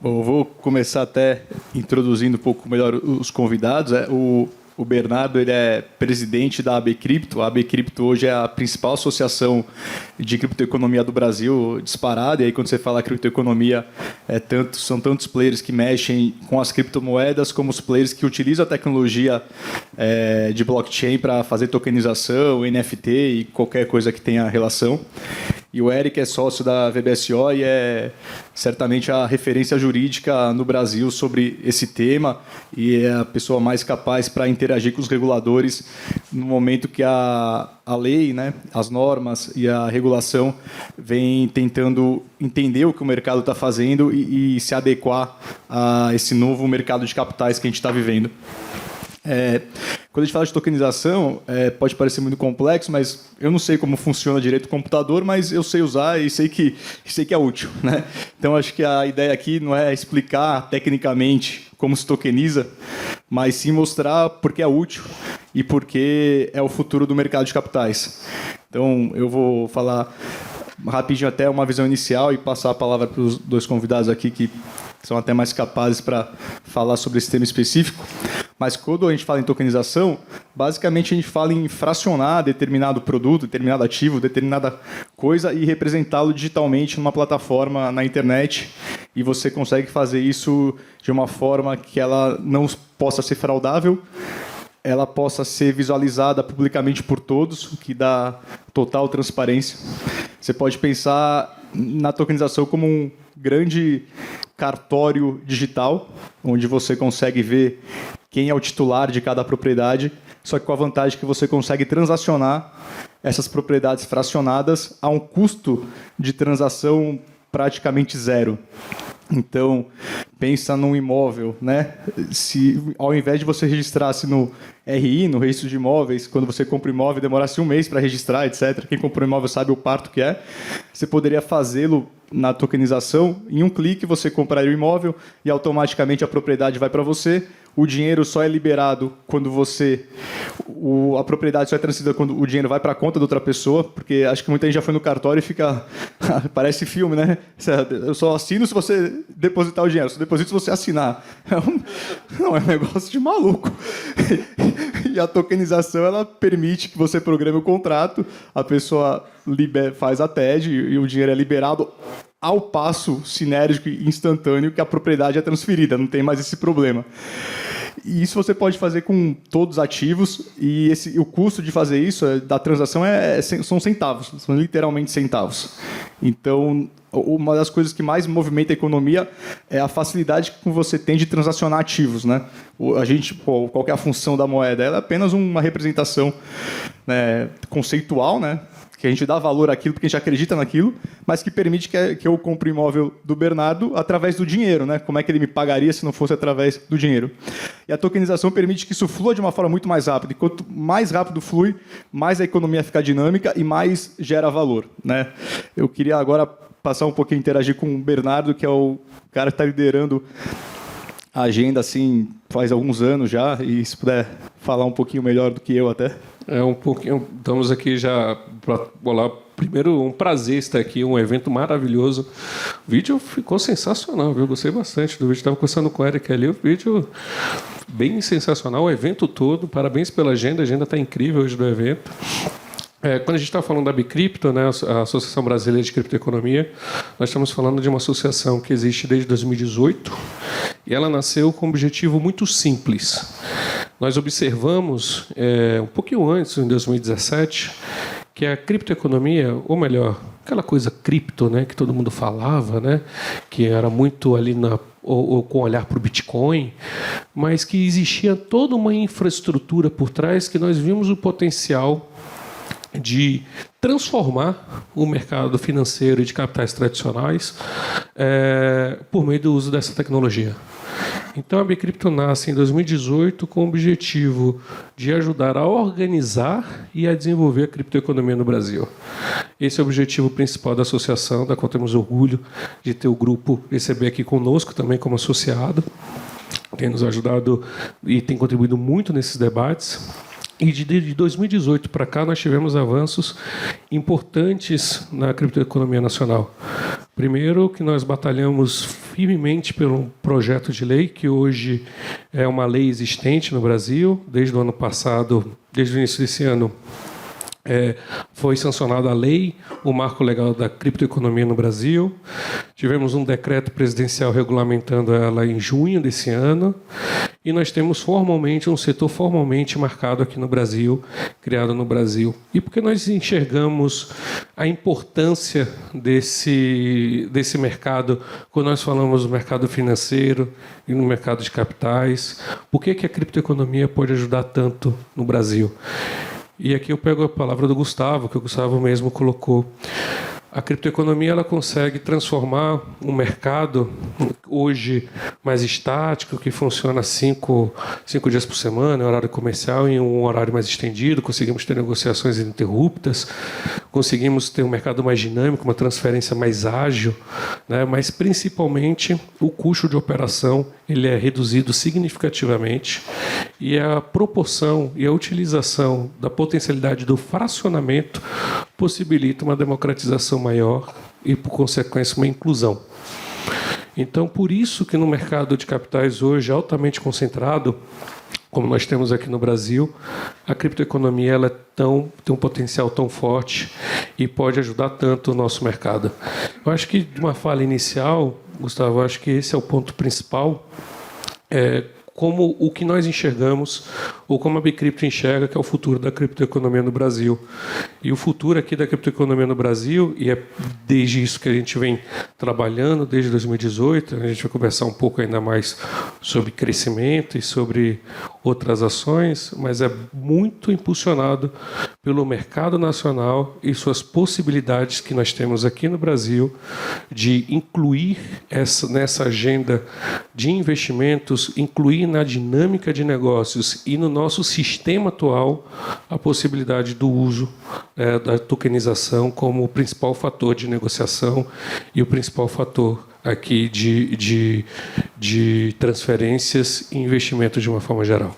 Bom, eu vou começar até introduzindo um pouco melhor os convidados. O Bernardo, ele é presidente da AB Cripto. A AB Cripto hoje é a principal associação de criptoeconomia do Brasil, disparada. E aí, quando você fala criptoeconomia, são tantos players que mexem com as criptomoedas, como os players que utilizam a tecnologia de blockchain para fazer tokenização, NFT e qualquer coisa que tenha relação. E o Eric é sócio da VBSO e é certamente a referência jurídica no Brasil sobre esse tema e é a pessoa mais capaz para interagir com os reguladores no momento que a lei, né, as normas e a regulação vem tentando entender o que o mercado está fazendo e se adequar a esse novo mercado de capitais que a gente está vivendo. Quando a gente fala de tokenização, pode parecer muito complexo, mas eu não sei como funciona direito o computador, mas eu sei usar e sei que é útil, né? Então, acho que a ideia aqui não é explicar tecnicamente como se tokeniza, mas sim mostrar por que é útil e por que é o futuro do mercado de capitais. Então, eu vou falar rapidinho até uma visão inicial e passar a palavra para os dois convidados aqui que são até mais capazes para falar sobre esse tema específico. Mas quando a gente fala em tokenização, basicamente a gente fala em fracionar determinado produto, determinado ativo, determinada coisa e representá-lo digitalmente numa plataforma na internet. E você consegue fazer isso de uma forma que ela não possa ser fraudável, ela possa ser visualizada publicamente por todos, o que dá total transparência. Você pode pensar na tokenização como um grande cartório digital, onde você consegue ver quem é o titular de cada propriedade, só que com a vantagem que você consegue transacionar essas propriedades fracionadas a um custo de transação praticamente zero. Então, pensa num imóvel, né? Se ao invés de você registrasse no RI, no registro de imóveis, quando você compra um imóvel, demorasse um mês para registrar, etc. Quem comprou um imóvel sabe o parto que é. Você poderia fazê-lo na tokenização. Em um clique, você compraria o imóvel e automaticamente a propriedade vai para você. O dinheiro só é liberado quando a propriedade só é transferida quando o dinheiro vai para a conta da outra pessoa, porque acho que muita gente já foi no cartório e fica... Parece filme, né? Eu só assino se você depositar o dinheiro, eu só deposito se você assinar. Não, é um negócio de maluco. E a tokenização, ela permite que você programe o contrato, a pessoa faz a TED e o dinheiro é liberado ao passo sinérgico e instantâneo que a propriedade é transferida, não tem mais esse problema. E isso você pode fazer com todos os ativos e o custo de fazer isso, da transação, são centavos, são literalmente centavos. Então, uma das coisas que mais movimenta a economia é a facilidade que você tem de transacionar ativos, né? Qual que é a função da moeda? Ela é apenas uma representação, né, conceitual, né? Que a gente dá valor àquilo porque a gente acredita naquilo, mas que permite que eu compre o imóvel do Bernardo através do dinheiro, né? Como é que ele me pagaria se não fosse através do dinheiro? E a tokenização permite que isso flua de uma forma muito mais rápida. E quanto mais rápido flui, mais a economia fica dinâmica e mais gera valor, né? Eu queria agora passar um pouquinho, interagir com o Bernardo, que é o cara que está liderando a agenda assim, faz alguns anos já, e se puder falar um pouquinho melhor do que eu até. Estamos aqui já para bolar. Primeiro, um prazer estar aqui, um evento maravilhoso. O vídeo ficou sensacional, viu? Gostei bastante do vídeo. Estava conversando com o Eric ali, o vídeo bem sensacional, o evento todo. Parabéns pela agenda, a agenda está incrível hoje do evento. Quando a gente está falando da Bicripto, né, a Associação Brasileira de Criptoeconomia, nós estamos falando de uma associação que existe desde 2018 e ela nasceu com um objetivo muito simples. Nós observamos, um pouquinho antes, em 2017, que a criptoeconomia, ou melhor, aquela coisa cripto, né, que todo mundo falava, né, que era muito ali com olhar para o Bitcoin, mas que existia toda uma infraestrutura por trás que nós vimos o potencial de transformar o mercado financeiro e de capitais tradicionais por meio do uso dessa tecnologia. Então, a Bicripto nasce em 2018 com o objetivo de ajudar a organizar e a desenvolver a criptoeconomia no Brasil. Esse é o objetivo principal da associação, da qual temos orgulho de ter o grupo receber aqui conosco também como associado. Tem nos ajudado e tem contribuído muito nesses debates. E de 2018 para cá, nós tivemos avanços importantes na criptoeconomia nacional. Primeiro, que nós batalhamos firmemente pelo projeto de lei, que hoje é uma lei existente no Brasil, desde o ano passado, desde o início desse ano. Foi sancionada a lei, o marco legal da criptoeconomia no Brasil. Tivemos um decreto presidencial regulamentando ela em junho desse ano. E nós temos formalmente um setor formalmente marcado aqui no Brasil, criado no Brasil. E porque nós enxergamos a importância desse mercado, quando nós falamos do mercado financeiro e no mercado de capitais, por que a criptoeconomia pode ajudar tanto no Brasil? E aqui eu pego a palavra do Gustavo, que o Gustavo mesmo colocou. A criptoeconomia ela consegue transformar um mercado hoje mais estático, que funciona cinco dias por semana, horário comercial, em um horário mais estendido. Conseguimos ter negociações ininterruptas, conseguimos ter um mercado mais dinâmico, uma transferência mais ágil, né? Mas principalmente o custo de operação ele é reduzido significativamente e a proporção e a utilização da potencialidade do fracionamento possibilita uma democratização maior e, por consequência, uma inclusão. Então, por isso que no mercado de capitais hoje altamente concentrado, como nós temos aqui no Brasil, a criptoeconomia ela tem um potencial tão forte e pode ajudar tanto o nosso mercado. Eu acho que, de uma fala inicial, Gustavo, eu acho que esse é o ponto principal, como o que nós enxergamos, ou como a Bcrypto enxerga, que é o futuro da criptoeconomia no Brasil. E o futuro aqui da criptoeconomia no Brasil, e é desde isso que a gente vem trabalhando, desde 2018, a gente vai conversar um pouco ainda mais sobre crescimento e sobre outras ações, mas é muito impulsionado pelo mercado nacional e suas possibilidades que nós temos aqui no Brasil de incluir nessa agenda de investimentos, incluir na dinâmica de negócios e no nosso sistema atual a possibilidade do uso da tokenização como o principal fator de negociação e o principal fator aqui de transferências e investimento de uma forma geral.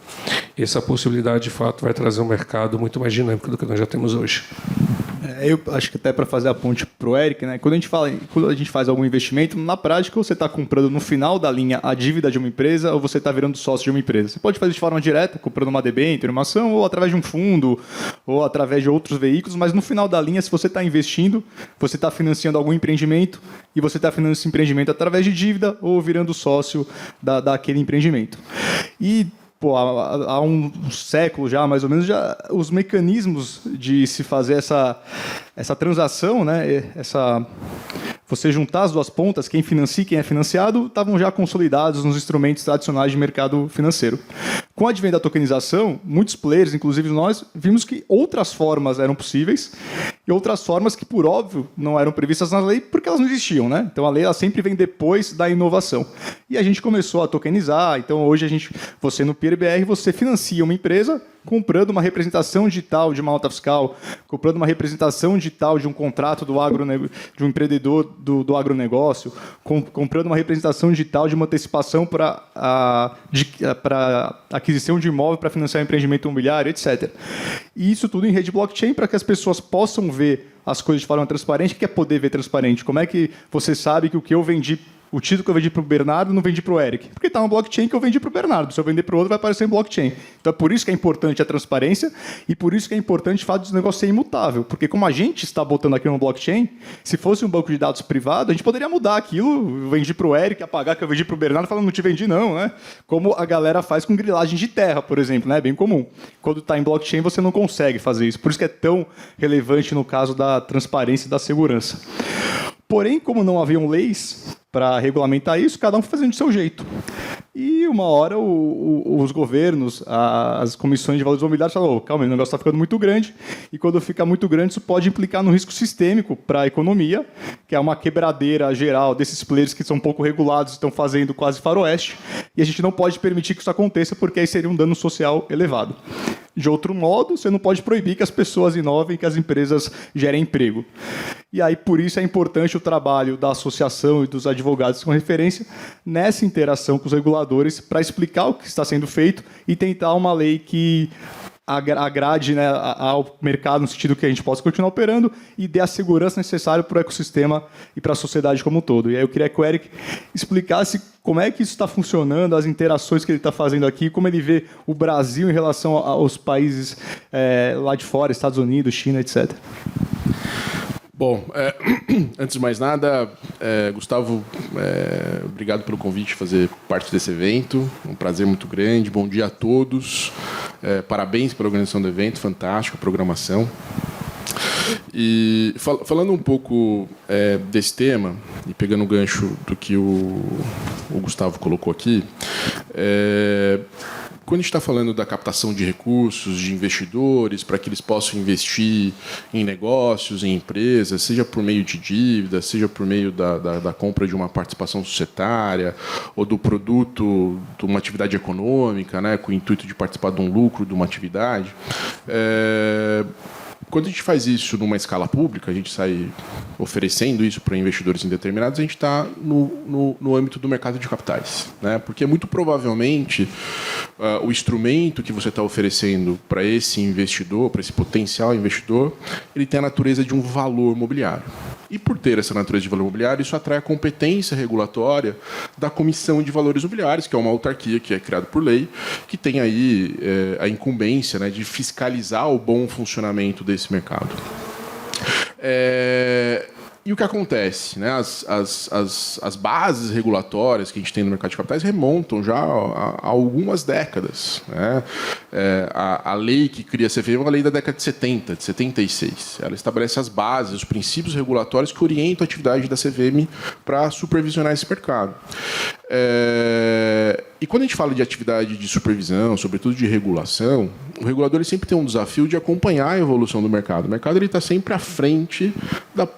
Essa possibilidade, de fato, vai trazer um mercado muito mais dinâmico do que nós já temos hoje. Eu acho que até para fazer a ponte para o Eric, né? Quando a gente faz algum investimento, na prática você está comprando no final da linha a dívida de uma empresa ou você está virando sócio de uma empresa. Você pode fazer de forma direta, comprando uma debênture, uma ação, ou através de um fundo, ou através de outros veículos, mas no final da linha, se você está investindo, você está financiando algum empreendimento e você está financiando esse empreendimento através de dívida ou virando sócio daquele empreendimento. E há um século já, mais ou menos, já os mecanismos de se fazer essa transação, né, você juntar as duas pontas, quem financia e quem é financiado, estavam já consolidados nos instrumentos tradicionais de mercado financeiro. Com o advento da tokenização, muitos players, inclusive nós, vimos que outras formas eram possíveis e outras formas que, por óbvio, não eram previstas na lei porque elas não existiam, né? Então, a lei ela sempre vem depois da inovação. E a gente começou a tokenizar. Então, hoje, você no PeerBR, você financia uma empresa comprando uma representação digital de uma nota fiscal, comprando uma representação digital de um contrato de um empreendedor do agronegócio, comprando uma representação digital de uma antecipação para aquisição de imóvel para financiar um empreendimento imobiliário, etc. E isso tudo em rede blockchain para que as pessoas possam ver as coisas de forma transparente. O que é poder ver transparente? Como é que você sabe que o título que eu vendi para o Bernardo não vendi para o Eric? Porque está no blockchain que eu vendi para o Bernardo. Se eu vender para o outro, vai aparecer em blockchain. Então, é por isso que é importante a transparência e por isso que é importante o fato de negócio ser imutável. Porque como a gente está botando aqui no blockchain, se fosse um banco de dados privado, a gente poderia mudar aquilo, eu vendi para o Eric, apagar que eu vendi para o Bernardo, falando não te vendi não, né? Como a galera faz com grilagem de terra, por exemplo, né? É bem comum. Quando está em blockchain, você não consegue fazer isso. Por isso que é tão relevante no caso da transparência e da segurança. Porém, como não haviam leis para regulamentar isso, cada um foi fazendo do seu jeito. E uma hora os governos, as comissões de valores imobiliários falaram, calma, o negócio está ficando muito grande, e quando fica muito grande, isso pode implicar no risco sistêmico para a economia, que é uma quebradeira geral desses players que são pouco regulados, estão fazendo quase faroeste, e a gente não pode permitir que isso aconteça, porque aí seria um dano social elevado. De outro modo, você não pode proibir que as pessoas inovem, que as empresas gerem emprego. E aí, por isso, é importante o trabalho da associação e dos advogados com referência nessa interação com os reguladores para explicar o que está sendo feito e tentar uma lei que agrade, né, ao mercado no sentido que a gente possa continuar operando e dê a segurança necessária para o ecossistema e para a sociedade como um todo. E aí eu queria que o Eric explicasse como é que isso está funcionando, as interações que ele está fazendo aqui, como ele vê o Brasil em relação aos países lá de fora, Estados Unidos, China, etc. Bom, antes de mais nada, Gustavo, obrigado pelo convite de fazer parte desse evento. Um prazer muito grande. Bom dia a todos. Parabéns pela organização do evento, fantástica programação. E falando um pouco desse tema, e pegando o gancho do que o Gustavo colocou aqui, quando a gente está falando da captação de recursos, de investidores, para que eles possam investir em negócios, em empresas, seja por meio de dívida, seja por meio da compra de uma participação societária ou do produto de uma atividade econômica, né, com o intuito de participar de um lucro de uma atividade, quando a gente faz isso numa escala pública, a gente sai oferecendo isso para investidores indeterminados, a gente está no âmbito do mercado de capitais, né? Porque muito provavelmente o instrumento que você está oferecendo para esse investidor, para esse potencial investidor, ele tem a natureza de um valor imobiliário. E por ter essa natureza de valor imobiliário, isso atrai a competência regulatória da Comissão de Valores Imobiliários, que é uma autarquia que é criada por lei, que tem aí a incumbência, né, de fiscalizar o bom funcionamento desse mercado. E o que acontece? Né? As bases regulatórias que a gente tem no mercado de capitais remontam já a algumas décadas. Né? A lei que cria a CVM é uma lei da década de 70, de 76. Ela estabelece as bases, os princípios regulatórios que orientam a atividade da CVM para supervisionar esse mercado. E quando a gente fala de atividade de supervisão, sobretudo de regulação, o regulador ele sempre tem um desafio de acompanhar a evolução do mercado. O mercado está sempre à frente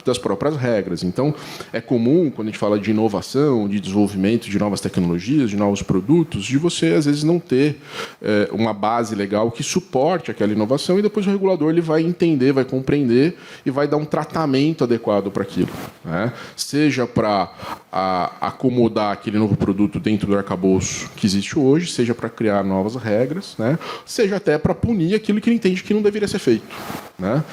das próprias regras. Então, é comum, quando a gente fala de inovação, de desenvolvimento de novas tecnologias, de novos produtos, de você, às vezes, não ter uma base legal que suporte aquela inovação e depois o regulador ele vai entender, vai compreender e vai dar um tratamento adequado para aquilo. Né? Seja para acomodar aquele novo produto dentro do arcabouço que existe hoje, seja para criar novas regras, né? Seja até para punir aquilo que ele entende que não deveria ser feito. Né?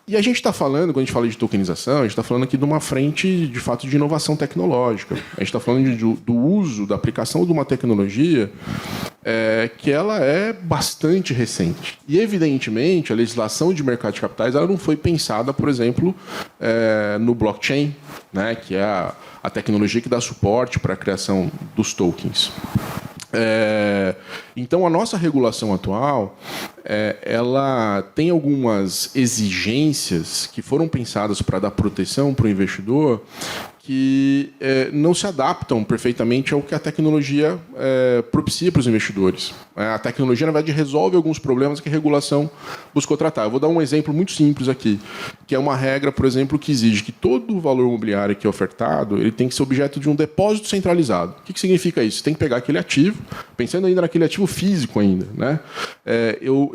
E a gente está falando, quando a gente fala de tokenização, a gente está falando aqui de uma frente, de fato, de inovação tecnológica. A gente está falando do uso, da aplicação de uma tecnologia que ela é bastante recente. E, evidentemente, a legislação de mercado de capitais ela não foi pensada, por exemplo, no blockchain, né, que é a tecnologia que dá suporte para a criação dos tokens. Então, a nossa regulação atual ela tem algumas exigências que foram pensadas para dar proteção para o investidor que não se adaptam perfeitamente ao que a tecnologia propicia para os investidores. A tecnologia, na verdade, resolve alguns problemas que a regulação buscou tratar. Eu vou dar um exemplo muito simples aqui, que é uma regra, por exemplo, que exige que todo o valor imobiliário que é ofertado ele tem que ser objeto de um depósito centralizado. O que significa isso? Você tem que pegar aquele ativo, pensando ainda naquele ativo físico ainda, né? Eu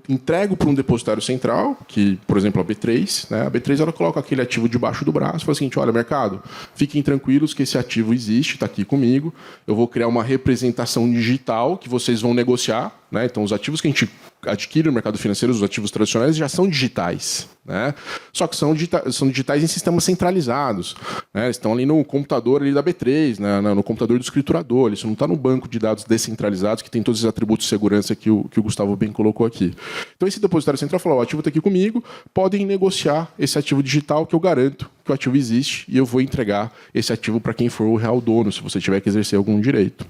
entrego para um depositário central, que, por exemplo, a B3, né? A B3 ela coloca aquele ativo debaixo do braço e fala o seguinte, olha, mercado, fiquem tranquilos que esse ativo existe, está aqui comigo, eu vou criar uma representação digital que vocês vão negociar, né? Então, os ativos que a gente adquire no mercado financeiro, os ativos tradicionais, já são digitais. Né? Só que são digitais em sistemas centralizados. Né? Eles estão ali no computador ali da B3, né? No computador do escriturador. Isso não está no banco de dados descentralizados que tem todos os atributos de segurança que o Gustavo bem colocou aqui. Então, esse depositário central falou, o ativo está aqui comigo, podem negociar esse ativo digital que eu garanto que o ativo existe e eu vou entregar esse ativo para quem for o real dono, se você tiver que exercer algum direito.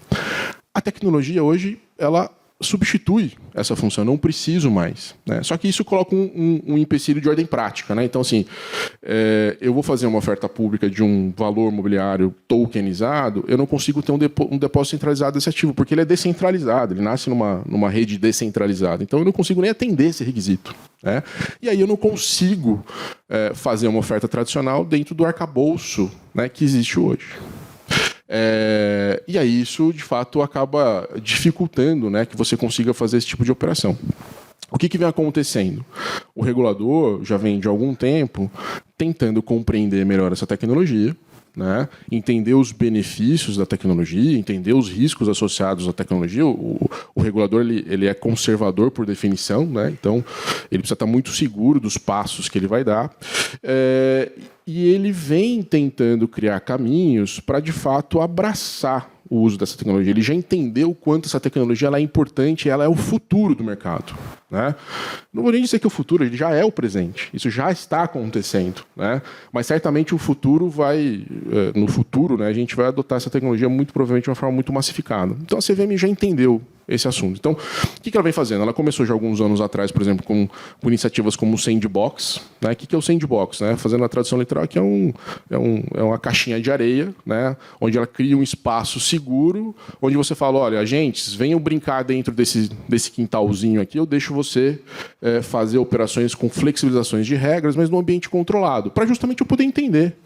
A tecnologia hoje, ela substitui essa função, não preciso mais. Né? Só que isso coloca um empecilho de ordem prática. Né? Então, assim, eu vou fazer uma oferta pública de um valor imobiliário tokenizado, eu não consigo ter um depósito centralizado desse ativo, porque ele é descentralizado, ele nasce numa rede descentralizada. Então, eu não consigo nem atender esse requisito. Né? E aí eu não consigo fazer uma oferta tradicional dentro do arcabouço, né, que existe hoje. E aí isso, de fato, acaba dificultando, né, que você consiga fazer esse tipo de operação. O que vem acontecendo? O regulador já vem de algum tempo tentando compreender melhor essa tecnologia, né? Entender os benefícios da tecnologia, entender os riscos associados à tecnologia. O regulador ele é conservador por definição, né? Então ele precisa estar muito seguro dos passos que ele vai dar. E ele vem tentando criar caminhos para, de fato, abraçar o uso dessa tecnologia. Ele já entendeu o quanto essa tecnologia ela é importante, ela é o futuro do mercado, né? Não vou nem dizer que o futuro, ele já é o presente. Isso já está acontecendo, né? Mas certamente o futuro vai, no futuro, né, a gente vai adotar essa tecnologia muito provavelmente de uma forma muito massificada. Então a CVM já entendeu esse assunto. Então, o que ela vem fazendo? Ela começou já alguns anos atrás, por exemplo, com iniciativas como o Sandbox, né? O que é o Sandbox, né? Fazendo a tradução literal, que é uma caixinha de areia, né? Onde ela cria um espaço seguro, onde você fala, olha, agentes, venham brincar dentro desse quintalzinho aqui, eu deixo você fazer operações com flexibilizações de regras, mas num ambiente controlado, para justamente eu poder entender,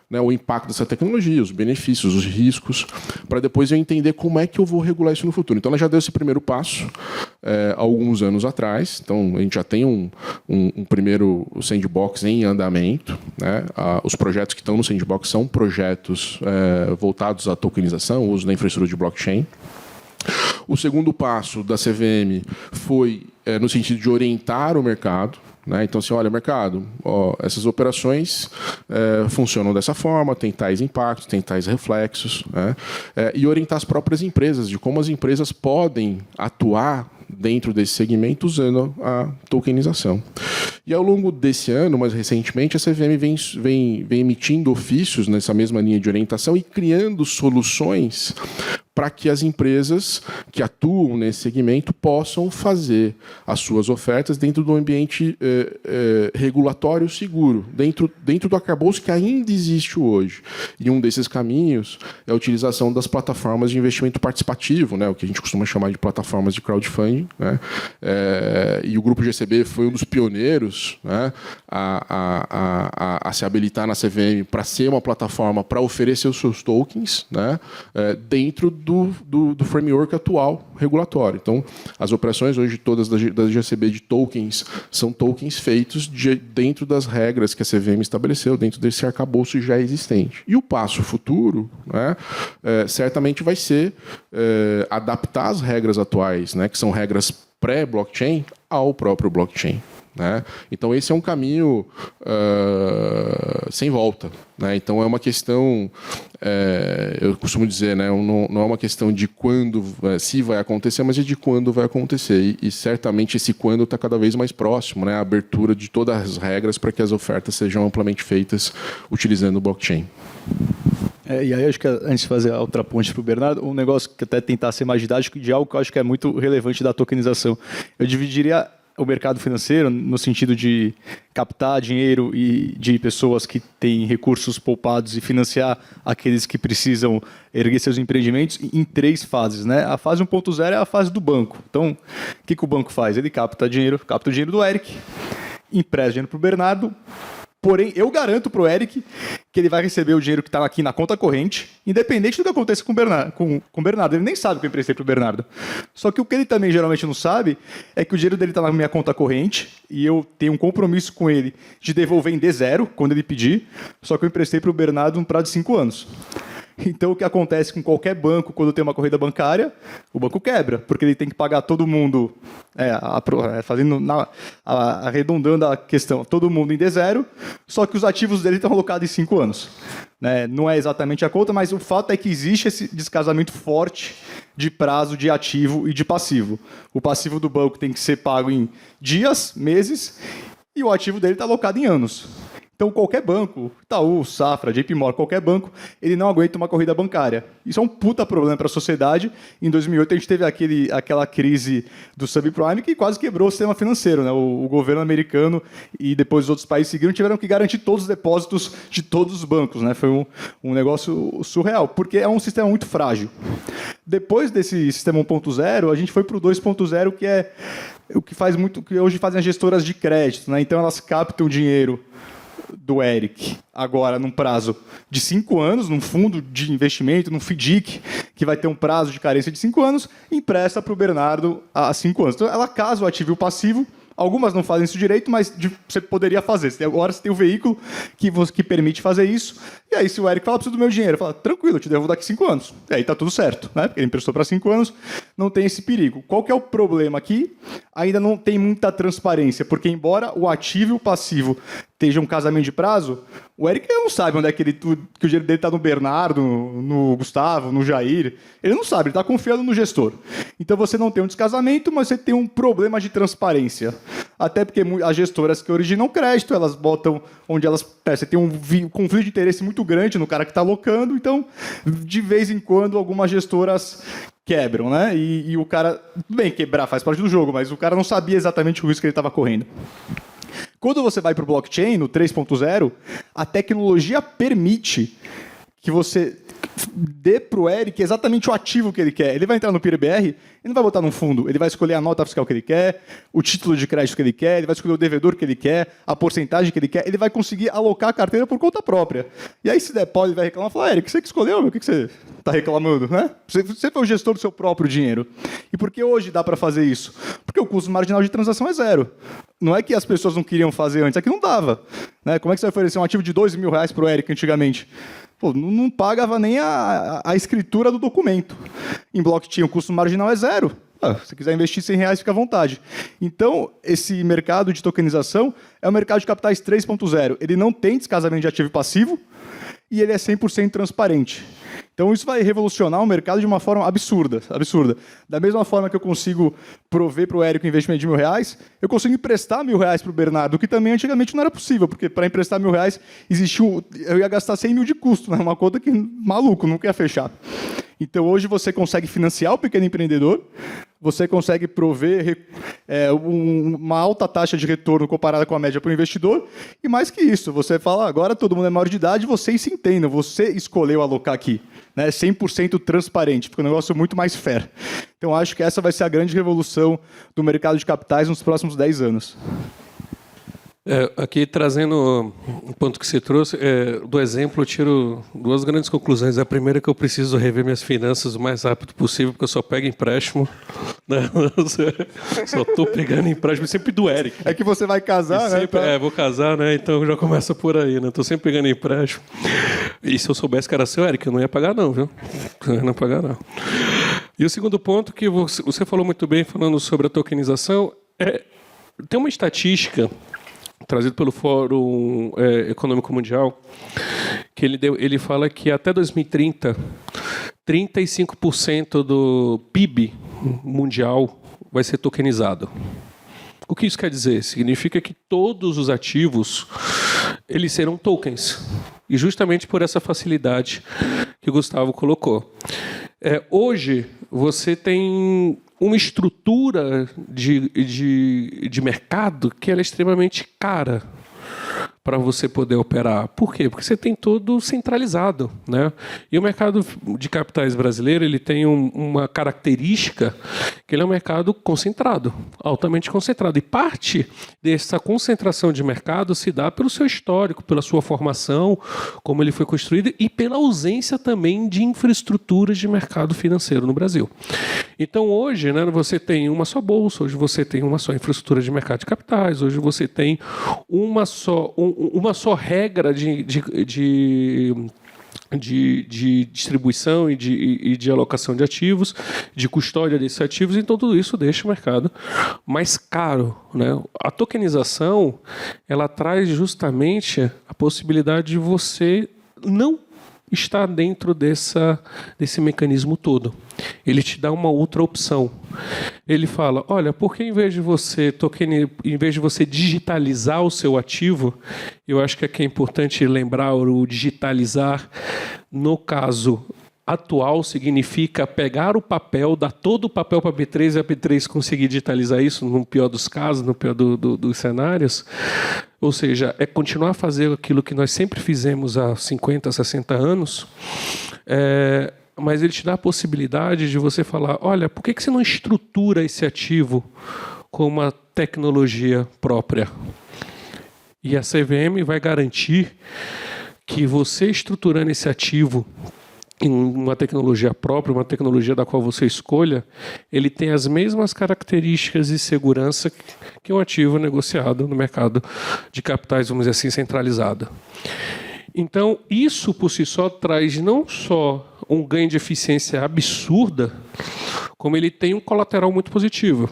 né, o impacto dessa tecnologia, os benefícios, os riscos, para depois eu entender como é que eu vou regular isso no futuro. Então, ela já deu esse primeiro passo há alguns anos atrás. Então, a gente já tem um primeiro sandbox em andamento, né? Os projetos que estão no sandbox são projetos voltados à tokenização, uso da infraestrutura de blockchain. O segundo passo da CVM foi no sentido de orientar o mercado, né? Então, assim, olha, mercado, essas operações funcionam dessa forma, tem tais impactos, tem tais reflexos, né? E orientar as próprias empresas de como as empresas podem atuar dentro desse segmento usando a tokenização. E ao longo desse ano, mais recentemente, a CVM vem emitindo ofícios nessa mesma linha de orientação e criando soluções para que as empresas que atuam nesse segmento possam fazer as suas ofertas dentro de um ambiente regulatório seguro, dentro do arcabouço que ainda existe hoje. E um desses caminhos é a utilização das plataformas de investimento participativo, né, o que a gente costuma chamar de plataformas de crowdfunding, né? E o Grupo GCB foi um dos pioneiros, né, a se habilitar na CVM para ser uma plataforma para oferecer os seus tokens, né, dentro do framework atual regulatório. Então, as operações hoje todas da GCB de tokens são tokens feitos dentro das regras que a CVM estabeleceu, dentro desse arcabouço já existente. E o passo futuro, né, certamente vai ser adaptar as regras atuais, né, que são regras pré-blockchain, ao próprio blockchain, né? Então, esse é um caminho sem volta, né? Então, é uma questão, eu costumo dizer, né, não é uma questão de quando, se vai acontecer, mas é de quando vai acontecer. E certamente esse quando está cada vez mais próximo, né? A abertura de todas as regras para que as ofertas sejam amplamente feitas utilizando o blockchain. E aí, acho que antes de fazer a outra ponte para o Bernardo, um negócio que até tentar ser mais didático de algo que eu acho que é muito relevante da tokenização. Eu dividiria o mercado financeiro no sentido de captar dinheiro e de pessoas que têm recursos poupados e financiar aqueles que precisam erguer seus empreendimentos em 3 fases, né? A fase 1.0 é a fase do banco. Então, o que o banco faz? Ele capta o dinheiro do Eric, empresta dinheiro para o Bernardo. Porém, eu garanto para o Eric que ele vai receber o dinheiro que está aqui na conta corrente, independente do que aconteça com o Bernardo. Ele nem sabe que eu emprestei para o Bernardo. Só que o que ele também geralmente não sabe é que o dinheiro dele está na minha conta corrente e eu tenho um compromisso com ele de devolver em D0 quando ele pedir, só que eu emprestei para o Bernardo um prazo de 5 anos. Então, o que acontece com qualquer banco quando tem uma corrida bancária, o banco quebra, porque ele tem que pagar todo mundo, arredondando a questão, todo mundo em D0, só que os ativos dele estão alocados em 5 anos. Né? Não é exatamente a conta, mas o fato é que existe esse descasamento forte de prazo de ativo e de passivo. O passivo do banco tem que ser pago em dias, meses, e o ativo dele está alocado em anos. Então, qualquer banco, Itaú, Safra, JP Morgan, qualquer banco, ele não aguenta uma corrida bancária. Isso é um puta problema para a sociedade. Em 2008, a gente teve aquela crise do subprime que quase quebrou o sistema financeiro. Né? O governo americano e depois os outros países seguiram, tiveram que garantir todos os depósitos de todos os bancos. Né? Foi um negócio surreal, porque é um sistema muito frágil. Depois desse sistema 1.0, a gente foi para o 2.0, que é o que faz muito, que hoje fazem as gestoras de crédito. Né? Então, elas captam dinheiro do Eric, agora num prazo de 5 anos, num fundo de investimento, num FDIC, que vai ter um prazo de carência de 5 anos, empresta para o Bernardo há 5 anos. Então, ela casa o ativo e o passivo Algumas não fazem isso direito, mas você poderia fazer. Agora você tem o veículo que permite fazer isso. E aí, se o Eric fala, preciso do meu dinheiro, fala, tranquilo, eu te devolvo daqui 5 anos. E aí tá tudo certo, né? Porque ele emprestou para 5 anos, não tem esse perigo. Qual que é o problema aqui? Ainda não tem muita transparência, porque embora o ativo e o passivo estejam um casamento de prazo, o Eric não sabe onde é que o dinheiro dele está no Bernardo, no Gustavo, no Jair. Ele não sabe, ele está confiando no gestor. Então você não tem um descasamento, mas você tem um problema de transparência. Até porque as gestoras que originam crédito, elas botam onde elas... Você tem um conflito de interesse muito grande no cara que está alocando, então, de vez em quando, algumas gestoras quebram, né? E o cara... Tudo bem, quebrar faz parte do jogo, mas o cara não sabia exatamente o risco que ele estava correndo. Quando você vai para o blockchain, no 3.0, a tecnologia permite que você dê para o Eric exatamente o ativo que ele quer. Ele vai entrar no PIRBR, ele não vai botar num fundo, ele vai escolher a nota fiscal que ele quer, o título de crédito que ele quer, ele vai escolher o devedor que ele quer, a porcentagem que ele quer, ele vai conseguir alocar a carteira por conta própria. E aí, se der pau, ele vai reclamar e falar, Eric, você que escolheu, meu, o que você está reclamando? Né? Você foi o gestor do seu próprio dinheiro. E por que hoje dá para fazer isso? Porque o custo marginal de transação é zero. Não é que as pessoas não queriam fazer antes, é que não dava. Né? Como é que você vai oferecer um ativo de R$2.000 para o Eric antigamente? Pô, não pagava nem a escritura do documento. Em blockchain, o custo marginal é zero. Se você quiser investir R$100, fica à vontade. Então, esse mercado de tokenização é o mercado de capitais 3.0. Ele não tem descasamento de ativo e passivo e ele é 100% transparente. Então, isso vai revolucionar o mercado de uma forma absurda. Da mesma forma que eu consigo prover para o Érico um investimento de R$1.000, eu consigo emprestar R$1.000 para o Bernardo, o que também antigamente não era possível, porque para emprestar R$1.000 eu ia gastar 100 mil de custo, né? Uma conta que, maluco, nunca ia fechar. Então, hoje você consegue financiar o pequeno empreendedor, você consegue prover uma alta taxa de retorno comparada com a média para o investidor, e mais que isso, você fala, agora todo mundo é maior de idade, vocês se entendam, você escolheu alocar aqui. Né, 100% transparente, fica um negócio muito mais fair. Então, acho que essa vai ser a grande revolução do mercado de capitais nos próximos 10 anos. Aqui, trazendo um ponto que você trouxe, do exemplo, eu tiro 2 grandes conclusões. A primeira é que eu preciso rever minhas finanças o mais rápido possível, porque eu só pego empréstimo. Né? Só estou pegando empréstimo, sempre do Eric. É que você vai casar, né? Sempre, vou casar, né? Então já começa por aí, né? Estou sempre pegando empréstimo. E se eu soubesse que era seu, Eric, eu não ia pagar não, viu? Eu não ia pagar não. E o segundo ponto que você falou muito bem, falando sobre a tokenização, tem uma estatística trazido pelo Fórum Econômico Mundial, que ele fala que até 2030, 35% do PIB mundial vai ser tokenizado. O que isso quer dizer? Significa que todos os ativos eles serão tokens. E justamente por essa facilidade que o Gustavo colocou. Hoje, você tem uma estrutura de mercado que ela é extremamente cara para você poder operar. Por quê? Porque você tem tudo centralizado, né? E o mercado de capitais brasileiro ele tem uma característica que ele é um mercado concentrado, altamente concentrado. E parte dessa concentração de mercado se dá pelo seu histórico, pela sua formação, como ele foi construído e pela ausência também de infraestruturas de mercado financeiro no Brasil. Então hoje, né, você tem uma só bolsa, hoje você tem uma só infraestrutura de mercado de capitais, hoje você tem uma só regra de distribuição e de alocação de ativos, de custódia desses ativos, então tudo isso deixa o mercado mais caro, né? A tokenização, ela traz justamente a possibilidade de você não estar dentro desse mecanismo todo. Ele te dá uma outra opção. Ele fala, olha, porque em vez de você digitalizar o seu ativo, eu acho que aqui é importante lembrar o digitalizar, no caso atual, significa pegar o papel, dar todo o papel para a B3 e a B3 conseguir digitalizar isso, no pior dos casos, no pior dos cenários. Ou seja, é continuar a fazer aquilo que nós sempre fizemos há 50, 60 anos, mas ele te dá a possibilidade de você falar, olha, por que você não estrutura esse ativo com uma tecnologia própria? E a CVM vai garantir que você estruturando esse ativo em uma tecnologia própria, uma tecnologia da qual você escolha, ele tem as mesmas características de segurança que um ativo negociado no mercado de capitais, vamos dizer assim, centralizado. Então, isso por si só traz não só um ganho de eficiência absurda, como ele tem um colateral muito positivo.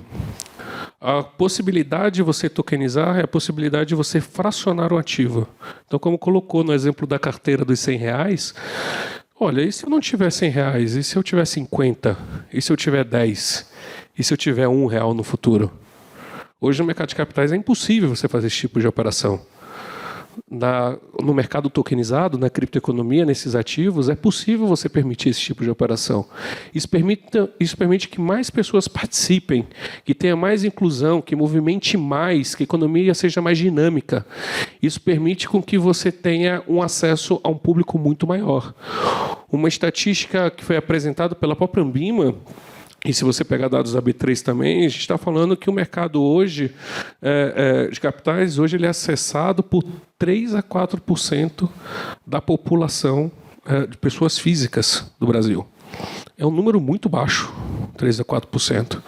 A possibilidade de você tokenizar é a possibilidade de você fracionar o ativo. Então, como colocou no exemplo da carteira dos R$100, olha, e se eu não tiver R$100? E se eu tiver 50? E se eu tiver 10? E se eu tiver R$1 no futuro? Hoje no mercado de capitais é impossível você fazer esse tipo de operação. No mercado tokenizado, na criptoeconomia, nesses ativos, é possível você permitir esse tipo de operação. Isso permite que mais pessoas participem, que tenha mais inclusão, que movimente mais, que a economia seja mais dinâmica. Isso permite com que você tenha um acesso a um público muito maior. Uma estatística que foi apresentada pela própria Ambima, e se você pegar dados da B3 também, a gente está falando que o mercado hoje de capitais hoje ele é acessado por 3 a 4% da população de pessoas físicas do Brasil. É um número muito baixo, 3 a 4%.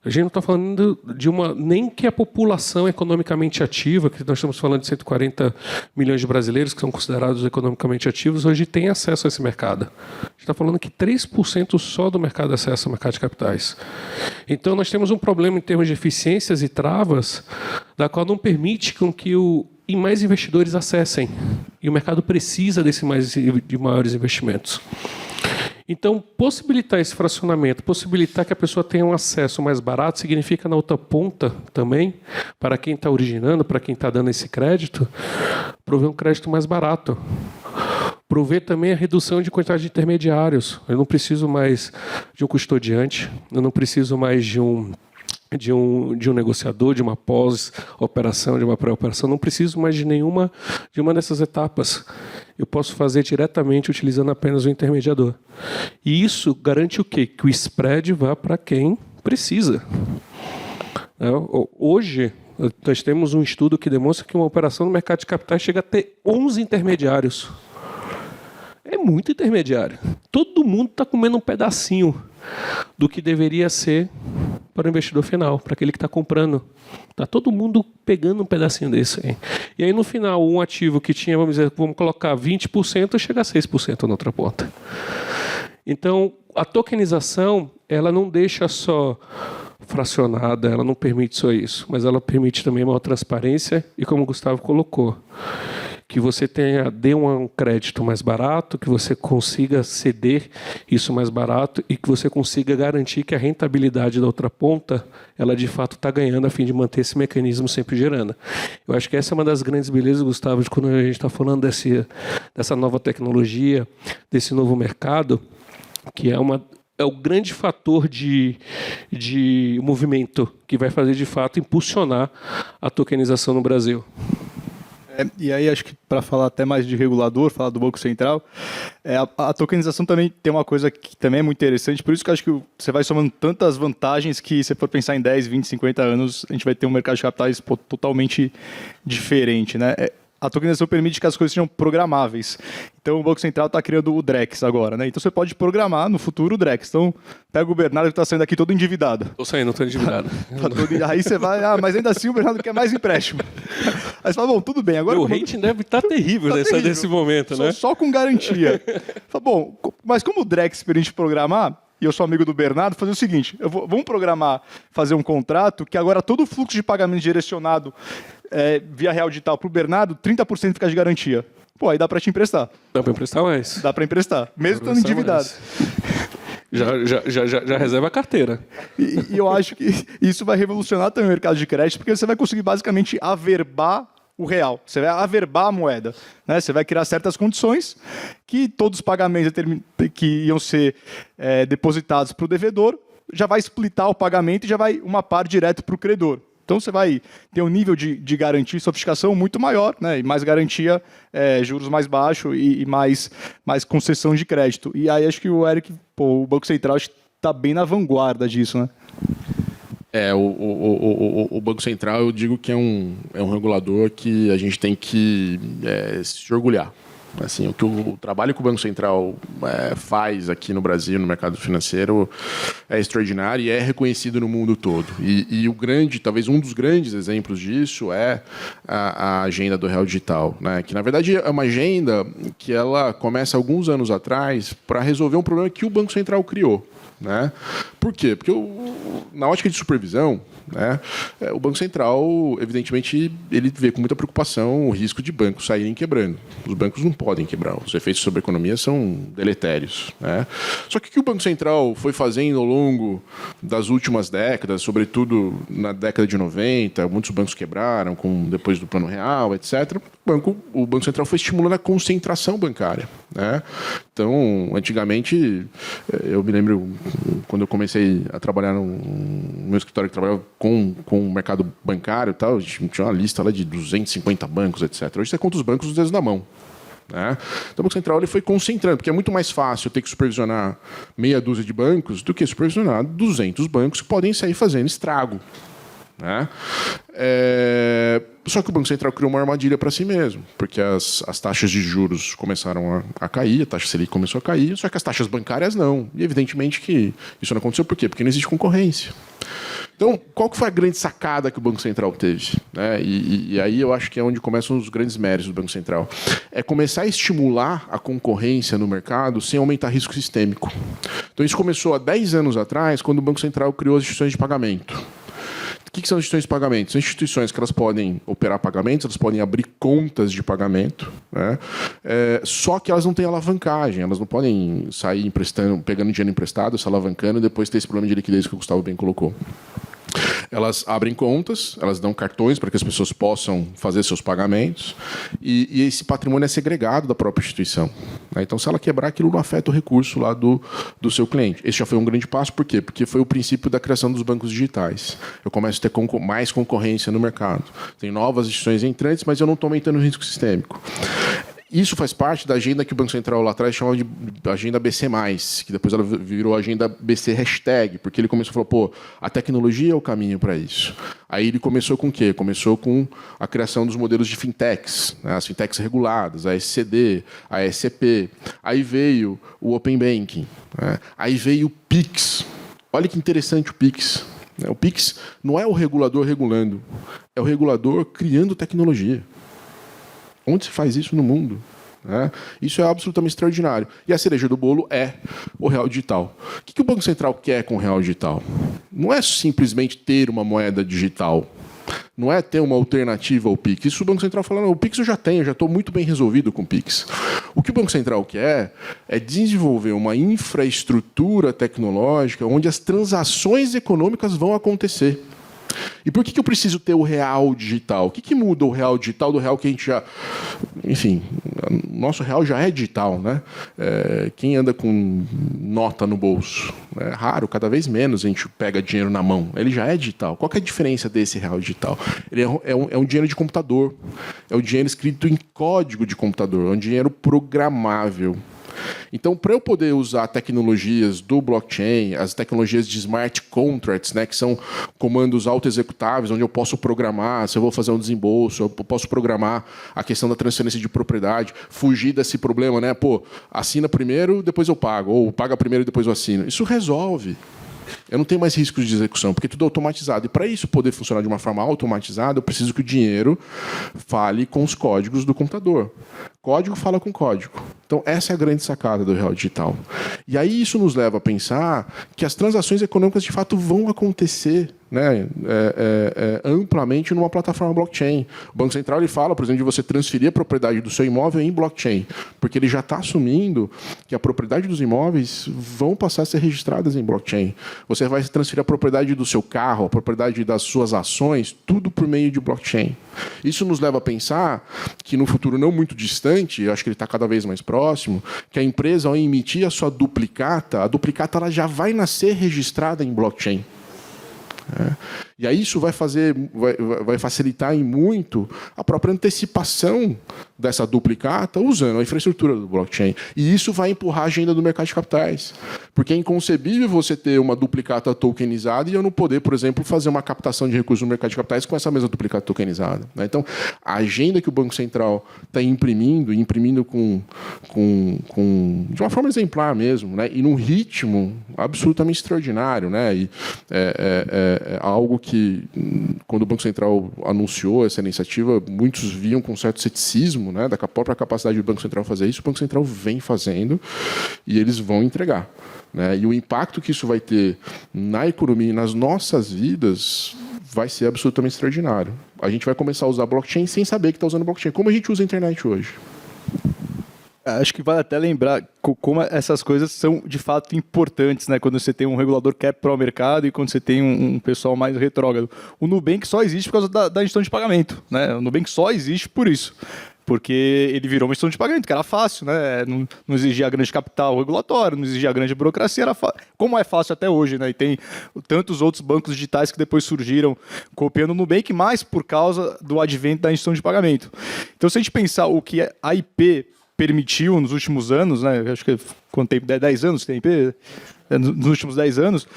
A gente não está falando de nem que a população economicamente ativa, que nós estamos falando de 140 milhões de brasileiros que são considerados economicamente ativos, hoje tem acesso a esse mercado. A gente está falando que 3% só do mercado acessa ao mercado de capitais. Então, nós temos um problema em termos de eficiências e travas, da qual não permite com que e mais investidores acessem. E o mercado precisa de maiores investimentos. Então, possibilitar esse fracionamento, possibilitar que a pessoa tenha um acesso mais barato, significa, na outra ponta também, para quem está originando, para quem está dando esse crédito, prover um crédito mais barato. Prover também a redução de quantidade de intermediários. Eu não preciso mais de um custodiante, eu não preciso mais de um negociador, de uma pós-operação, de uma pré-operação. Não preciso mais de uma dessas etapas. Eu posso fazer diretamente utilizando apenas o intermediador. E isso garante o quê? Que o spread vá para quem precisa. Hoje, nós temos um estudo que demonstra que uma operação no mercado de capitais chega a ter 11 intermediários. É muito intermediário. Todo mundo está comendo um pedacinho do que deveria ser para o investidor final, para aquele que está comprando. Está todo mundo pegando um pedacinho desse aí. E aí, no final, um ativo que tinha, vamos colocar 20%, chega a 6% na outra ponta. Então, a tokenização, ela não deixa só fracionada, ela não permite só isso, mas ela permite também maior transparência e, como o Gustavo colocou, que você dê um crédito mais barato, que você consiga ceder isso mais barato e que você consiga garantir que a rentabilidade da outra ponta, ela de fato está ganhando a fim de manter esse mecanismo sempre gerando. Eu acho que essa é uma das grandes belezas, Gustavo, de quando a gente está falando dessa nova tecnologia, desse novo mercado, que é o grande fator de movimento que vai fazer, de fato, impulsionar a tokenização no Brasil. E aí, acho que para falar até mais de regulador, falar do Banco Central, a tokenização também tem uma coisa que também é muito interessante, por isso que eu acho que você vai somando tantas vantagens que, se for pensar em 10, 20, 50 anos, a gente vai ter um mercado de capitais totalmente diferente, né? A tokenização permite que as coisas sejam programáveis. Então, o Banco Central está criando o Drex agora, né? Então, você pode programar no futuro o Drex. Então, pega o Bernardo que está saindo aqui todo endividado. Estou endividado. Aí você vai, mas ainda assim o Bernardo quer mais empréstimo. Aí você fala, bom, tudo bem. Agora, o rating deve estar terrível nesse momento, né? Só com garantia. Fala, bom, mas como o Drex permite programar, e eu sou amigo do Bernardo, fazer o seguinte, vamos programar, fazer um contrato que agora todo o fluxo de pagamento direcionado via real digital para o Bernardo, 30% fica de garantia. Pô, aí dá para te emprestar. Dá para emprestar mais. Dá para emprestar, mesmo estando endividado. Já reserva a carteira. E eu acho que isso vai revolucionar também o mercado de crédito, porque você vai conseguir basicamente averbar o real. Você vai averbar a moeda, né? Você vai criar certas condições que todos os pagamentos que iam ser depositados para o devedor, já vai splitar o pagamento e já vai uma parte direto para o credor. Então, você vai ter um nível de garantia e sofisticação muito maior, né? E mais garantia, juros mais baixos e mais concessão de crédito. E aí, acho que o Eric, o Banco Central, está bem na vanguarda disso, né? O Banco Central, eu digo que é um regulador que a gente tem que se orgulhar. Assim, o trabalho que o Banco Central faz aqui no Brasil, no mercado financeiro, é extraordinário e é reconhecido no mundo todo. E talvez um dos grandes exemplos disso é a agenda do Real Digital, né? Que, na verdade, é uma agenda que ela começa alguns anos atrás para resolver um problema que o Banco Central criou. Né? Por quê? Porque na ótica de supervisão, né, o Banco Central, evidentemente, ele vê com muita preocupação o risco de bancos saírem quebrando. Os bancos não podem quebrar, os efeitos sobre a economia são deletérios. Né? Só que o que o Banco Central foi fazendo ao longo das últimas décadas, sobretudo na década de 90, muitos bancos quebraram depois do Plano Real, etc. O Banco Central foi estimulando a concentração bancária. Né? Então, antigamente, eu me lembro quando eu comecei a trabalhar no meu escritório que trabalhava com o mercado bancário e tal, a gente tinha uma lista lá de 250 bancos, etc. Hoje você conta os bancos nos dedos da mão. Né? Então, o Banco Central ele foi concentrando, porque é muito mais fácil ter que supervisionar meia dúzia de bancos do que supervisionar 200 bancos que podem sair fazendo estrago. Né? Só que o Banco Central criou uma armadilha para si mesmo, porque as taxas de juros começaram a cair, a taxa Selic começou a cair, só que as taxas bancárias não. E evidentemente que isso não aconteceu. Por quê? Porque não existe concorrência. Então, qual que foi a grande sacada que o Banco Central teve? Né? E aí eu acho que é onde começam os grandes méritos do Banco Central. É começar a estimular a concorrência no mercado sem aumentar risco sistêmico. Então, isso começou há 10 anos atrás, quando o Banco Central criou as instituições de pagamento. O que são instituições de pagamento? São instituições que elas podem operar pagamentos, elas podem abrir contas de pagamento, né? Só que elas não têm alavancagem, elas não podem sair pegando dinheiro emprestado, se alavancando e depois ter esse problema de liquidez que o Gustavo bem colocou. Elas abrem contas, elas dão cartões para que as pessoas possam fazer seus pagamentos e esse patrimônio é segregado da própria instituição. Né? Então, se ela quebrar, aquilo não afeta o recurso lá do seu cliente. Esse já foi um grande passo, por quê? Porque foi o princípio da criação dos bancos digitais. Eu começo a ter mais concorrência no mercado. Tem novas instituições entrantes, mas eu não estou aumentando o risco sistêmico. Isso faz parte da agenda que o Banco Central lá atrás chamava de agenda BC+, que depois ela virou agenda BC hashtag, porque ele começou a falar, pô, a tecnologia é o caminho para isso. Aí ele começou com o quê? Começou com a criação dos modelos de fintechs, né? As fintechs reguladas, a SCD, a SCP. Aí veio o Open Banking, né? Aí veio o Pix. Olha que interessante o Pix. O Pix não é o regulador regulando, é o regulador criando tecnologia. Onde se faz isso no mundo? Né? Isso é absolutamente extraordinário. E a cereja do bolo é o Real Digital. O que o Banco Central quer com o Real Digital? Não é simplesmente ter uma moeda digital. Não é ter uma alternativa ao Pix. Isso o Banco Central fala, não, o Pix eu já tenho, já estou muito bem resolvido com o Pix. O que o Banco Central quer é desenvolver uma infraestrutura tecnológica onde as transações econômicas vão acontecer. E por que eu preciso ter o real digital? O que muda o real digital do real que a gente já... Enfim, o nosso real já é digital, né? Quem anda com nota no bolso? É raro, cada vez menos a gente pega dinheiro na mão. Ele já é digital. Qual que é a diferença desse real digital? Ele é um dinheiro de computador. É um dinheiro escrito em código de computador. É um dinheiro programável. Então, para eu poder usar tecnologias do blockchain, as tecnologias de smart contracts, né, que são comandos auto-executáveis, onde eu posso programar, se eu vou fazer um desembolso, eu posso programar a questão da transferência de propriedade, fugir desse problema, né? Pô, assina primeiro, depois eu pago, ou paga primeiro e depois eu assino. Isso resolve. Eu não tenho mais riscos de execução, porque tudo é automatizado. E para isso poder funcionar de uma forma automatizada, eu preciso que o dinheiro fale com os códigos do computador. Código fala com código. Então, essa é a grande sacada do Real Digital. E aí isso nos leva a pensar que as transações econômicas, de fato, vão acontecer, né, amplamente numa plataforma blockchain. O Banco Central ele fala, por exemplo, de você transferir a propriedade do seu imóvel em blockchain, porque ele já está assumindo que a propriedade dos imóveis vão passar a ser registradas em blockchain. Você vai transferir a propriedade do seu carro, a propriedade das suas ações, tudo por meio de blockchain. Isso nos leva a pensar que no futuro não muito distante, eu acho que ele está cada vez mais próximo, que a empresa, ao emitir a sua duplicata, a duplicata ela já vai nascer registrada em blockchain. E aí isso vai facilitar em muito a própria antecipação dessa duplicata usando a infraestrutura do blockchain. E isso vai empurrar a agenda do mercado de capitais. Porque é inconcebível você ter uma duplicata tokenizada e eu não poder, por exemplo, fazer uma captação de recursos no mercado de capitais com essa mesma duplicata tokenizada. Então, a agenda que o Banco Central está imprimindo de uma forma exemplar mesmo, né? E num ritmo absolutamente extraordinário. Né? E é algo que, quando o Banco Central anunciou essa iniciativa, muitos viam com certo ceticismo, né, da própria capacidade do Banco Central fazer isso. O Banco Central vem fazendo e eles vão entregar. Né? E o impacto que isso vai ter na economia e nas nossas vidas vai ser absolutamente extraordinário. A gente vai começar a usar blockchain sem saber que está usando blockchain, como a gente usa a internet hoje. Acho que vale até lembrar como essas coisas são de fato importantes, né? Quando você tem um regulador que é pró-mercado e quando você tem um pessoal mais retrógrado. O Nubank só existe por causa da gestão de pagamento, né? O Nubank só existe por isso. Porque ele virou uma gestão de pagamento, que era fácil, né? Não exigia grande capital regulatório, não exigia grande burocracia, era como é fácil até hoje, né? E tem tantos outros bancos digitais que depois surgiram copiando o Nubank, mas por causa do advento da gestão de pagamento. Então, se a gente pensar o que a IP permitiu nos últimos anos, né? Acho que quanto tempo? 10 anos que tem IP? Nos últimos 10 anos,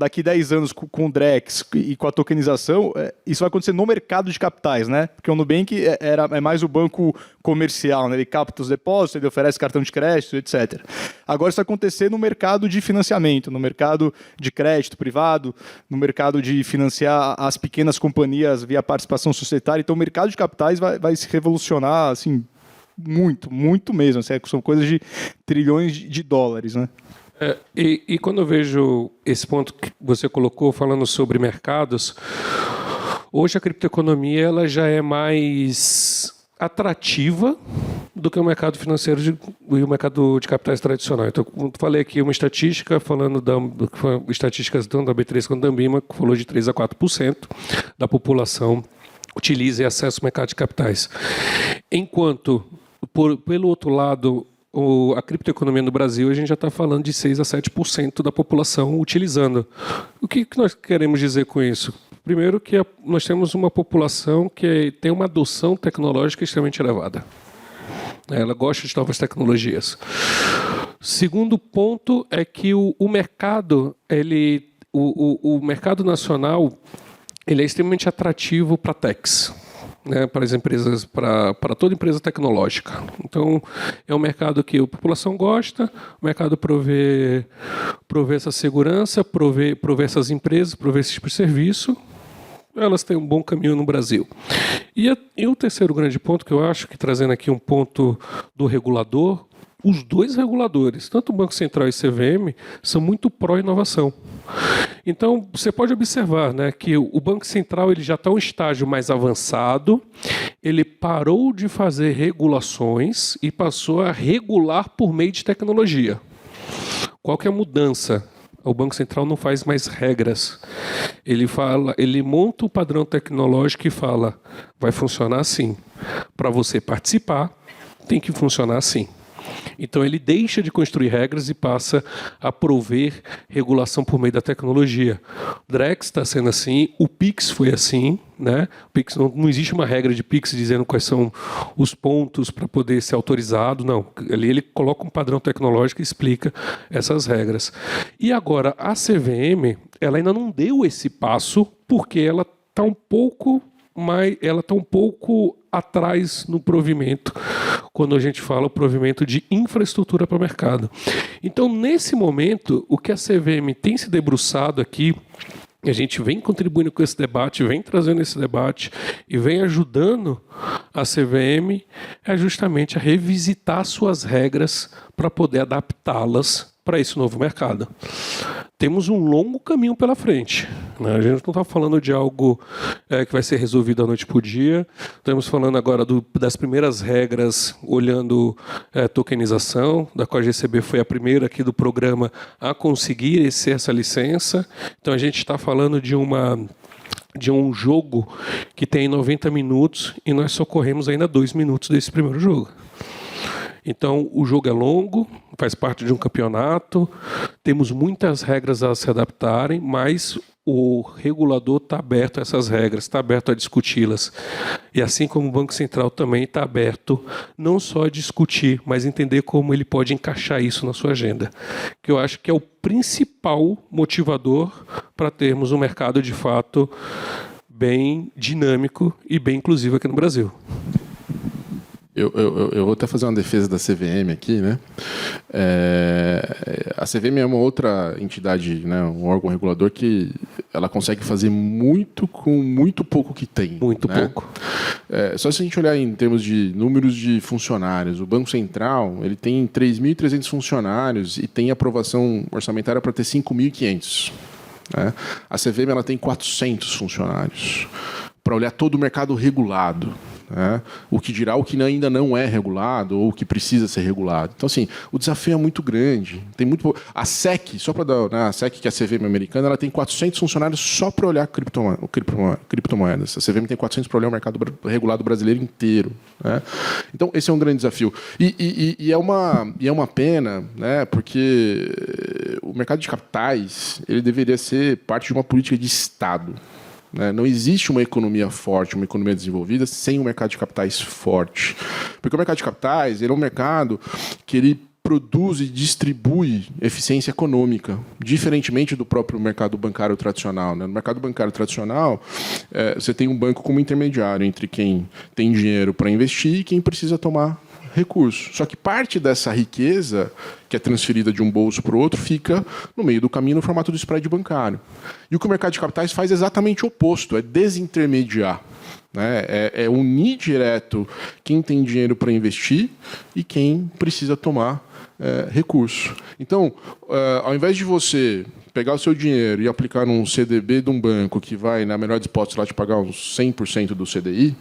daqui 10 anos com o Drex e com a tokenização, isso vai acontecer no mercado de capitais, né? Porque o Nubank é mais o banco comercial, né? Ele capta os depósitos, ele oferece cartão de crédito, etc. Agora isso vai acontecer no mercado de financiamento, no mercado de crédito privado, no mercado de financiar as pequenas companhias via participação societária. Então o mercado de capitais vai se revolucionar, assim, muito, muito mesmo. São coisas de trilhões de dólares, né? E quando eu vejo esse ponto que você colocou, falando sobre mercados, hoje a criptoeconomia ela já é mais atrativa do que o mercado financeiro e o mercado de capitais tradicional. Então, como eu falei aqui, uma estatística, falando estatísticas tanto da B3 quanto da Ambima, que falou de 3 a 4% da população utiliza e acessa o mercado de capitais. Enquanto, pelo outro lado, a criptoeconomia no Brasil, a gente já está falando de 6 a 7% da população utilizando. O que nós queremos dizer com isso? Primeiro, que nós temos uma população que tem uma adoção tecnológica extremamente elevada. Ela gosta de novas tecnologias. Segundo ponto é que o mercado, o mercado nacional, ele é extremamente atrativo para techs, né, para as empresas, para toda empresa tecnológica. Então, é um mercado que a população gosta, o mercado provê essa segurança, provê essas empresas, provê esse tipo de serviço. Elas têm um bom caminho no Brasil. E o terceiro grande ponto, que eu acho que, trazendo aqui um ponto do regulador, os dois reguladores, tanto o Banco Central e o CVM, são muito pró-inovação. Então, você pode observar, né, que o Banco Central ele já está em um estágio mais avançado, ele parou de fazer regulações e passou a regular por meio de tecnologia. Qual que é a mudança? O Banco Central não faz mais regras. Ele monta o padrão tecnológico e fala, vai funcionar assim. Para você participar, tem que funcionar assim. Então ele deixa de construir regras e passa a prover regulação por meio da tecnologia. O Drex está sendo assim, o Pix foi assim, né? O Pix não existe uma regra de Pix dizendo quais são os pontos para poder ser autorizado, não. Ali ele coloca um padrão tecnológico e explica essas regras. E agora a CVM, ela ainda não deu esse passo porque ela está um pouco atrás no provimento, quando a gente fala o provimento de infraestrutura para o mercado. Então, nesse momento, o que a CVM tem se debruçado aqui, a gente vem contribuindo com esse debate, vem trazendo esse debate e vem ajudando a CVM é justamente a revisitar suas regras para poder adaptá-las para esse novo mercado. Temos um longo caminho pela frente, né? A gente não está falando de algo que vai ser resolvido da noite para o dia. Estamos falando agora das primeiras regras, olhando tokenização, da qual a GCB foi a primeira aqui do programa a conseguir essa licença. Então a gente está falando de um jogo que tem 90 minutos e nós só corremos ainda 2 minutos desse primeiro jogo. Então, o jogo é longo, faz parte de um campeonato, temos muitas regras a se adaptarem, mas o regulador está aberto a essas regras, está aberto a discuti-las. E assim como o Banco Central também está aberto não só a discutir, mas entender como ele pode encaixar isso na sua agenda. Que eu acho que é o principal motivador para termos um mercado, de fato, bem dinâmico e bem inclusivo aqui no Brasil. Eu vou até fazer uma defesa da CVM aqui, né? A CVM é uma outra entidade, né, um órgão regulador que ela consegue fazer muito com muito pouco que tem. Muito né? pouco. Só se a gente olhar em termos de números de funcionários, o Banco Central ele tem 3.300 funcionários e tem aprovação orçamentária para ter 5.500. Né? A CVM ela tem 400 funcionários para olhar todo o mercado regulado. O que dirá o que ainda não é regulado ou o que precisa ser regulado. Então, assim, o desafio é muito grande. Tem muito... A SEC, só para dar... Né, a SEC, que é a CVM americana, ela tem 400 funcionários só para olhar criptomoedas. A CVM tem 400 para olhar o mercado regulado brasileiro inteiro. Né? Então, esse é um grande desafio. E é uma pena, né, porque o mercado de capitais ele deveria ser parte de uma política de Estado. Não existe uma economia forte, uma economia desenvolvida sem um mercado de capitais forte. Porque o mercado de capitais ele é um mercado que ele produz e distribui eficiência econômica, diferentemente do próprio mercado bancário tradicional. No mercado bancário tradicional, você tem um banco como intermediário entre quem tem dinheiro para investir e quem precisa tomar recurso. Só que parte dessa riqueza, que é transferida de um bolso para o outro, fica no meio do caminho no formato do spread bancário. E o que o mercado de capitais faz é exatamente o oposto, é desintermediar. É unir direto quem tem dinheiro para investir e quem precisa tomar recurso. Então, ao invés de você pegar o seu dinheiro e aplicar num CDB de um banco que vai, na melhor hipótese, lá te pagar uns 100% do CDI,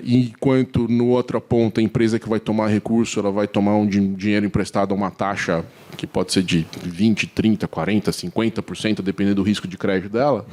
enquanto no outra ponta a empresa que vai tomar recurso ela vai tomar um dinheiro emprestado a uma taxa que pode ser de 20%, 30%, 40%, 50%, dependendo do risco de crédito dela,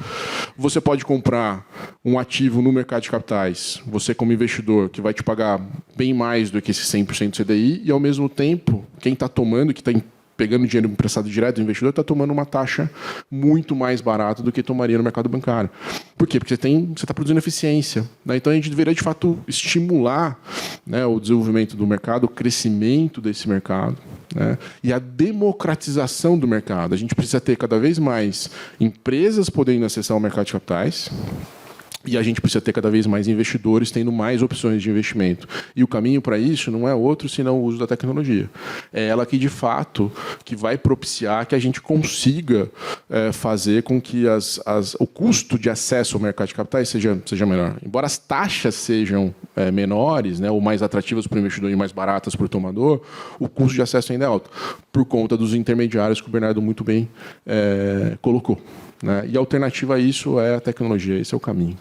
você pode comprar um ativo no mercado de capitais, você como investidor, que vai te pagar bem mais do que esse 100% do CDI, e ao mesmo tempo, quem está tomando, que está pegando dinheiro emprestado direto do investidor, está tomando uma taxa muito mais barata do que tomaria no mercado bancário. Por quê? Porque você está produzindo eficiência. Né? Então, a gente deveria, de fato, estimular, né, o desenvolvimento do mercado, o crescimento desse mercado, né, e a democratização do mercado. A gente precisa ter cada vez mais empresas podendo acessar o mercado de capitais, e a gente precisa ter cada vez mais investidores tendo mais opções de investimento. E o caminho para isso não é outro senão o uso da tecnologia. É ela que, de fato, que vai propiciar que a gente consiga fazer com que o custo de acesso ao mercado de capitais seja menor. Embora as taxas sejam menores, né, ou mais atrativas para o investidor e mais baratas para o tomador, o custo de acesso ainda é alto, por conta dos intermediários que o Bernardo muito bem colocou. Né? E a alternativa a isso é a tecnologia, esse é o caminho.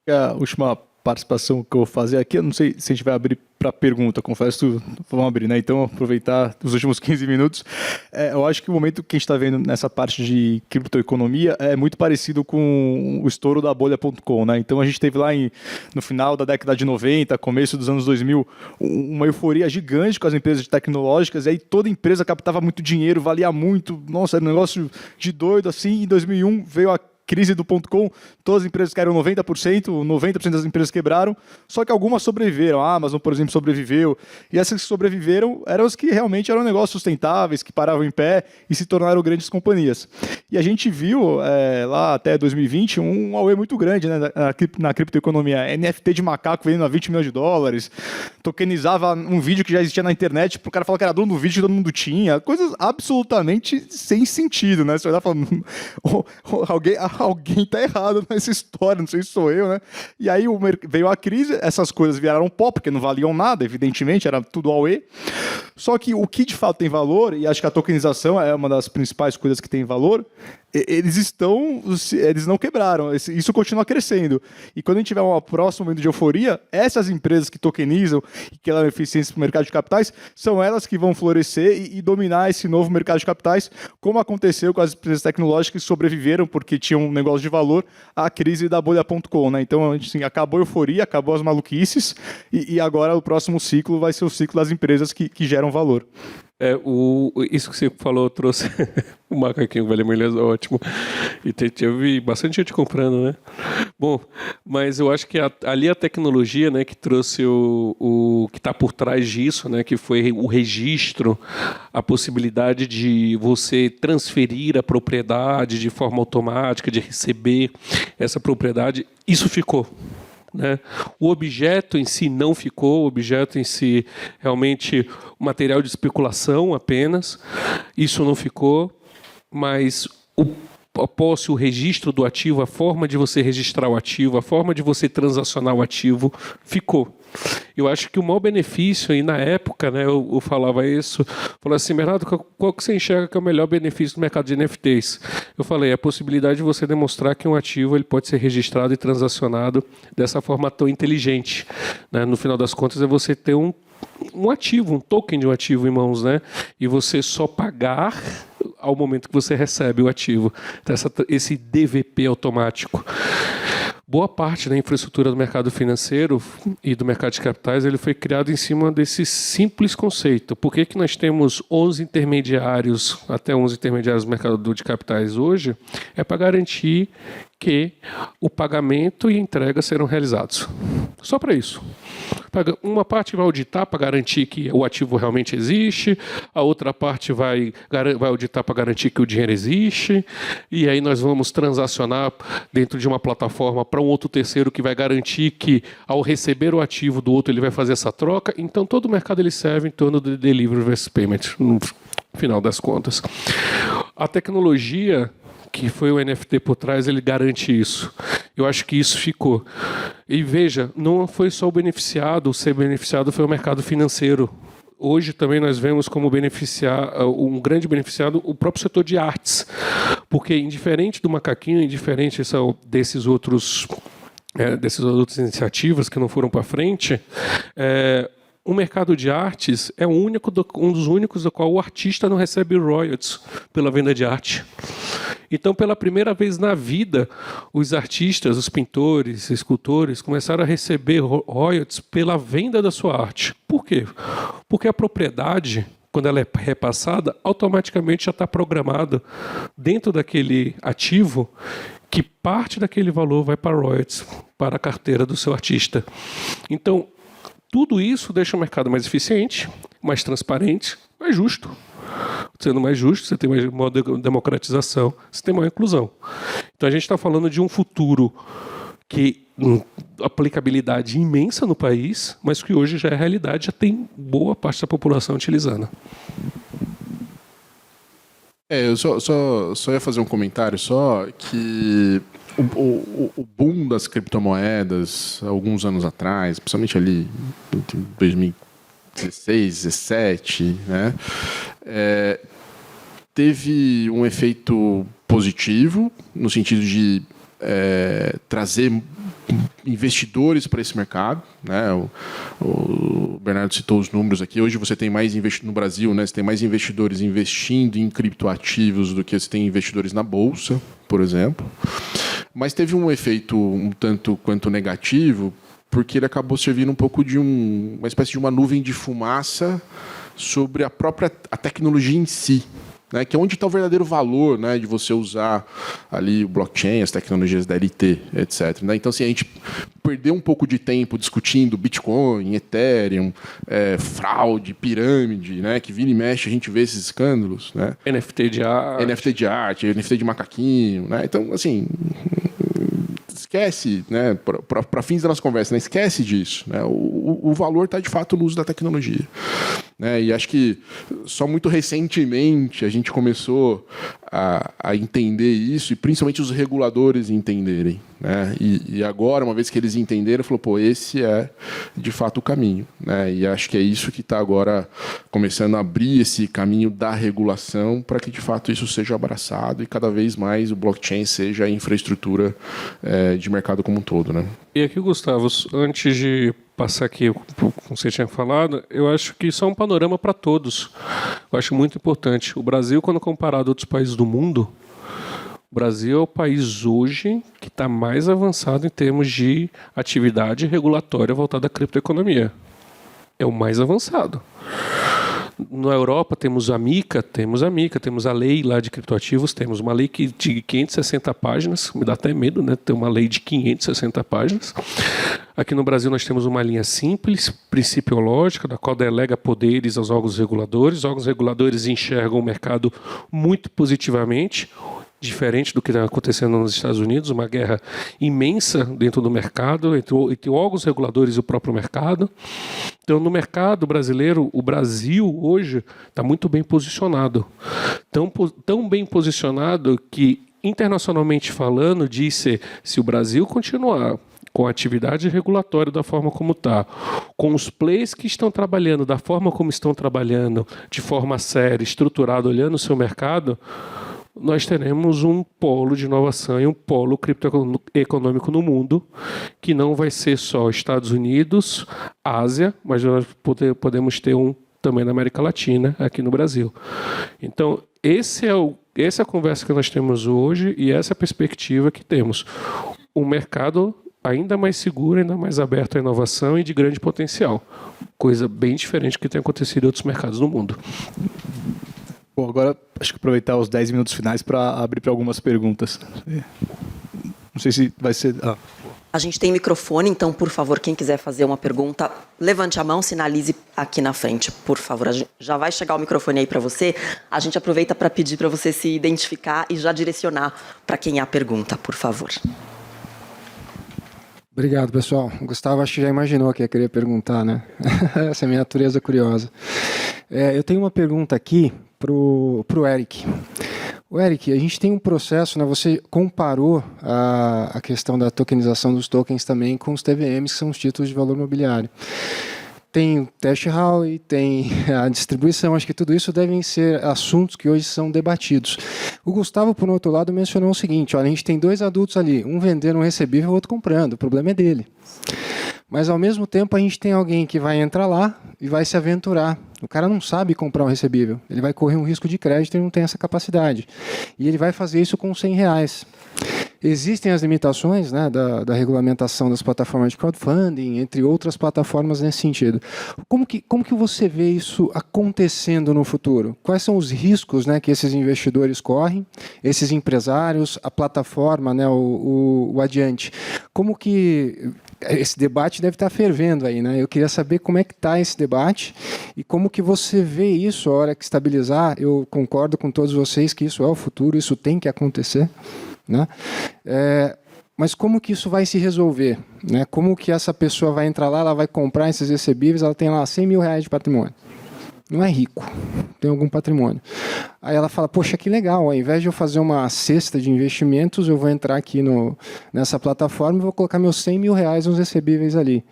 A última participação que eu vou fazer aqui, eu não sei se a gente vai abrir para pergunta, confesso, vamos abrir, né? Então, aproveitar os últimos 15 minutos. Eu acho que o momento que a gente está vendo nessa parte de criptoeconomia é muito parecido com o estouro da bolha.com, né? Então, a gente teve lá no final da década de 90, começo dos anos 2000, uma euforia gigante com as empresas tecnológicas, e aí toda empresa captava muito dinheiro, valia muito, nossa, era um negócio de doido, assim. Em 2001 veio a crise do .com, todas as empresas caíram 90% das empresas quebraram, só que algumas sobreviveram. A Amazon, por exemplo, sobreviveu, e essas que sobreviveram eram as que realmente eram negócios sustentáveis, que paravam em pé e se tornaram grandes companhias. E a gente viu lá até 2020 um auê muito grande, né, na criptoeconomia. NFT de macaco vendendo a $20 milhões, tokenizava um vídeo que já existia na internet, para o cara falar que era dono do vídeo que todo mundo tinha, coisas absolutamente sem sentido, né? Você olhar e falar, alguém está errado nessa história, não sei se sou eu, né? E aí veio a crise, essas coisas viraram pó, porque não valiam nada, evidentemente, era tudo auê. Só que o que de fato tem valor, e acho que a tokenização é uma das principais coisas que tem valor, eles não quebraram, isso continua crescendo. E quando a gente tiver um próximo momento de euforia, essas empresas que tokenizam e que levam eficiência para o mercado de capitais, são elas que vão florescer e dominar esse novo mercado de capitais, como aconteceu com as empresas tecnológicas que sobreviveram porque tinham um negócio de valor, a crise da bolha.com, né? Então, assim, acabou a euforia, acabou as maluquices, e agora o próximo ciclo vai ser o ciclo das empresas que geram valor. Isso que você falou trouxe o macaquinho velho Melhas, ótimo. E teve bastante gente comprando, né? Bom, mas eu acho que ali a tecnologia, né, que trouxe o que está por trás disso, né, que foi o registro, a possibilidade de você transferir a propriedade de forma automática, de receber essa propriedade, isso ficou. Né? O objeto em si não ficou, o objeto em si realmente material de especulação apenas, isso não ficou, mas a posse, o registro do ativo, a forma de você registrar o ativo, a forma de você transacionar o ativo, ficou. Eu acho que o maior benefício, e na época, né, eu falava isso, falava assim, Bernardo, qual que você enxerga que é o melhor benefício do mercado de NFTs? Eu falei, a possibilidade de você demonstrar que um ativo ele pode ser registrado e transacionado dessa forma tão inteligente. Né? No final das contas, é você ter um ativo, um token de um ativo em mãos, né? E você só pagar ao momento que você recebe o ativo. Então, esse DVP automático. Boa parte da infraestrutura do mercado financeiro e do mercado de capitais ele foi criado em cima desse simples conceito. Por que nós temos 11 intermediários, até 11 intermediários do mercado de capitais hoje? É para garantir que o pagamento e a entrega serão realizados. Só para isso. Uma parte vai auditar para garantir que o ativo realmente existe, a outra parte vai auditar para garantir que o dinheiro existe, e aí nós vamos transacionar dentro de uma plataforma para um outro terceiro que vai garantir que, ao receber o ativo do outro, ele vai fazer essa troca. Então, todo o mercado ele serve em torno do delivery versus payment, no final das contas. A tecnologia que foi o NFT por trás, ele garante isso. Eu acho que isso ficou. E veja, não foi só o ser beneficiado foi o mercado financeiro. Hoje também nós vemos como um grande beneficiado o próprio setor de artes. Porque, indiferente do macaquinho, indiferente dessas outras iniciativas que não foram para frente, o mercado de artes é um dos únicos do qual o artista não recebe royalties pela venda de arte. Então, pela primeira vez na vida, os artistas, os pintores, escultores, começaram a receber royalties pela venda da sua arte. Por quê? Porque a propriedade, quando ela é repassada, automaticamente já está programada dentro daquele ativo que parte daquele valor vai para royalties, para a carteira do seu artista. Então, tudo isso deixa o mercado mais eficiente, mais transparente, mais justo. Sendo mais justo, você tem maior democratização, você tem maior inclusão. Então a gente está falando de um futuro que aplicabilidade imensa no país, mas que hoje já é realidade, já tem boa parte da população utilizando. Eu só ia fazer um comentário só que o boom das criptomoedas alguns anos atrás, principalmente ali em 2016, 2017, né, teve um efeito positivo no sentido de trazer investidores para esse mercado, né? O Bernardo citou os números aqui. Hoje você tem mais no Brasil, né? Você tem mais investidores investindo em criptoativos do que você tem investidores na bolsa, por exemplo. Mas teve um efeito um tanto quanto negativo, porque ele acabou servindo um pouco de uma espécie de uma nuvem de fumaça sobre a própria tecnologia em si. Né, que é onde está o verdadeiro valor, né, de você usar ali o blockchain, as tecnologias da LT, etc. Né? Então, assim, a gente perdeu um pouco de tempo discutindo Bitcoin, Ethereum, fraude, pirâmide, né, que vira e mexe a gente vê esses escândalos. Né? NFT de arte, NFT de macaquinho. Né? Então, assim, esquece, né, para fins da nossa conversa, né, esquece disso. Né? O valor está, de fato, no uso da tecnologia. Né? E acho que só muito recentemente a gente começou a entender isso, e principalmente os reguladores entenderem. Né? E agora, uma vez que eles entenderam, falou, pô, esse é de fato o caminho. Né? E acho que é isso que está agora começando a abrir esse caminho da regulação para que de fato isso seja abraçado e cada vez mais o blockchain seja a infraestrutura de mercado como um todo. Né? E aqui, Gustavo, antes de passar aqui, como você tinha falado, eu acho que isso é um panorama para todos. Eu acho muito importante. O Brasil, quando comparado a outros países do mundo, O Brasil é o país hoje que está mais avançado em termos de atividade regulatória voltada à criptoeconomia. É o mais avançado. Na Europa temos a MiCA, temos a lei lá de criptoativos, temos uma lei de 560 páginas, me dá até medo, né, ter uma lei de 560 páginas. Aqui no Brasil nós temos uma linha simples, principiológica, da qual delega poderes aos órgãos reguladores. Os órgãos reguladores enxergam o mercado muito positivamente, diferente do que está acontecendo nos Estados Unidos, uma guerra imensa dentro do mercado, entre órgãos reguladores e o próprio mercado. Então, no mercado brasileiro, o Brasil hoje está muito bem posicionado. Tão bem posicionado que, internacionalmente falando, disse, se o Brasil continuar com a atividade regulatória da forma como está, com os players que estão trabalhando da forma como estão trabalhando, de forma séria, estruturada, olhando o seu mercado, nós teremos um polo de inovação e um polo criptoeconômico no mundo, que não vai ser só Estados Unidos, Ásia, mas nós podemos ter um também na América Latina, aqui no Brasil. Então, essa é a conversa que nós temos hoje e essa é a perspectiva que temos. Um mercado ainda mais seguro, ainda mais aberto à inovação e de grande potencial. Coisa bem diferente do que tem acontecido em outros mercados no mundo. Bom, agora acho que aproveitar os 10 minutos finais para abrir para algumas perguntas. Não sei se vai ser... A gente tem microfone, então, por favor, quem quiser fazer uma pergunta, levante a mão, sinalize aqui na frente, por favor. Já vai chegar o microfone aí para você. A gente aproveita para pedir para você se identificar e já direcionar para quem é a pergunta, por favor. Obrigado, pessoal. O Gustavo acho que já imaginou que ia querer perguntar, né? Essa é a minha natureza curiosa. Eu tenho uma pergunta aqui para o Eric. O Eric, a gente tem um processo, né? Você comparou a questão da tokenização dos tokens também com os TVMs, que são os títulos de valor mobiliário. Tem o Tash Hall, tem a distribuição, acho que tudo isso devem ser assuntos que hoje são debatidos. O Gustavo, por outro lado, mencionou o seguinte, olha, a gente tem dois adultos ali, um vendendo um recebível e o outro comprando, o problema é dele. Mas, ao mesmo tempo, a gente tem alguém que vai entrar lá e vai se aventurar. O cara não sabe comprar um recebível. Ele vai correr um risco de crédito e não tem essa capacidade. E ele vai fazer isso com R$100. Existem as limitações, né, da regulamentação das plataformas de crowdfunding, entre outras plataformas nesse sentido. Como que você vê isso acontecendo no futuro? Quais são os riscos, né, que esses investidores correm, esses empresários, a plataforma, né, o adiante? Como que... Esse debate deve estar fervendo aí, né? Eu queria saber como é que está esse debate e como que você vê isso a hora que estabilizar. Eu concordo com todos vocês que isso é o futuro, isso tem que acontecer, né? Mas como que isso vai se resolver, né? Como que essa pessoa vai entrar lá, ela vai comprar esses recebíveis, ela tem lá R$100 mil de patrimônio. Não é rico, tem algum patrimônio. Aí ela fala, poxa, que legal, ao invés de eu fazer uma cesta de investimentos, eu vou entrar aqui nessa plataforma e vou colocar meus R$100 mil nos recebíveis ali.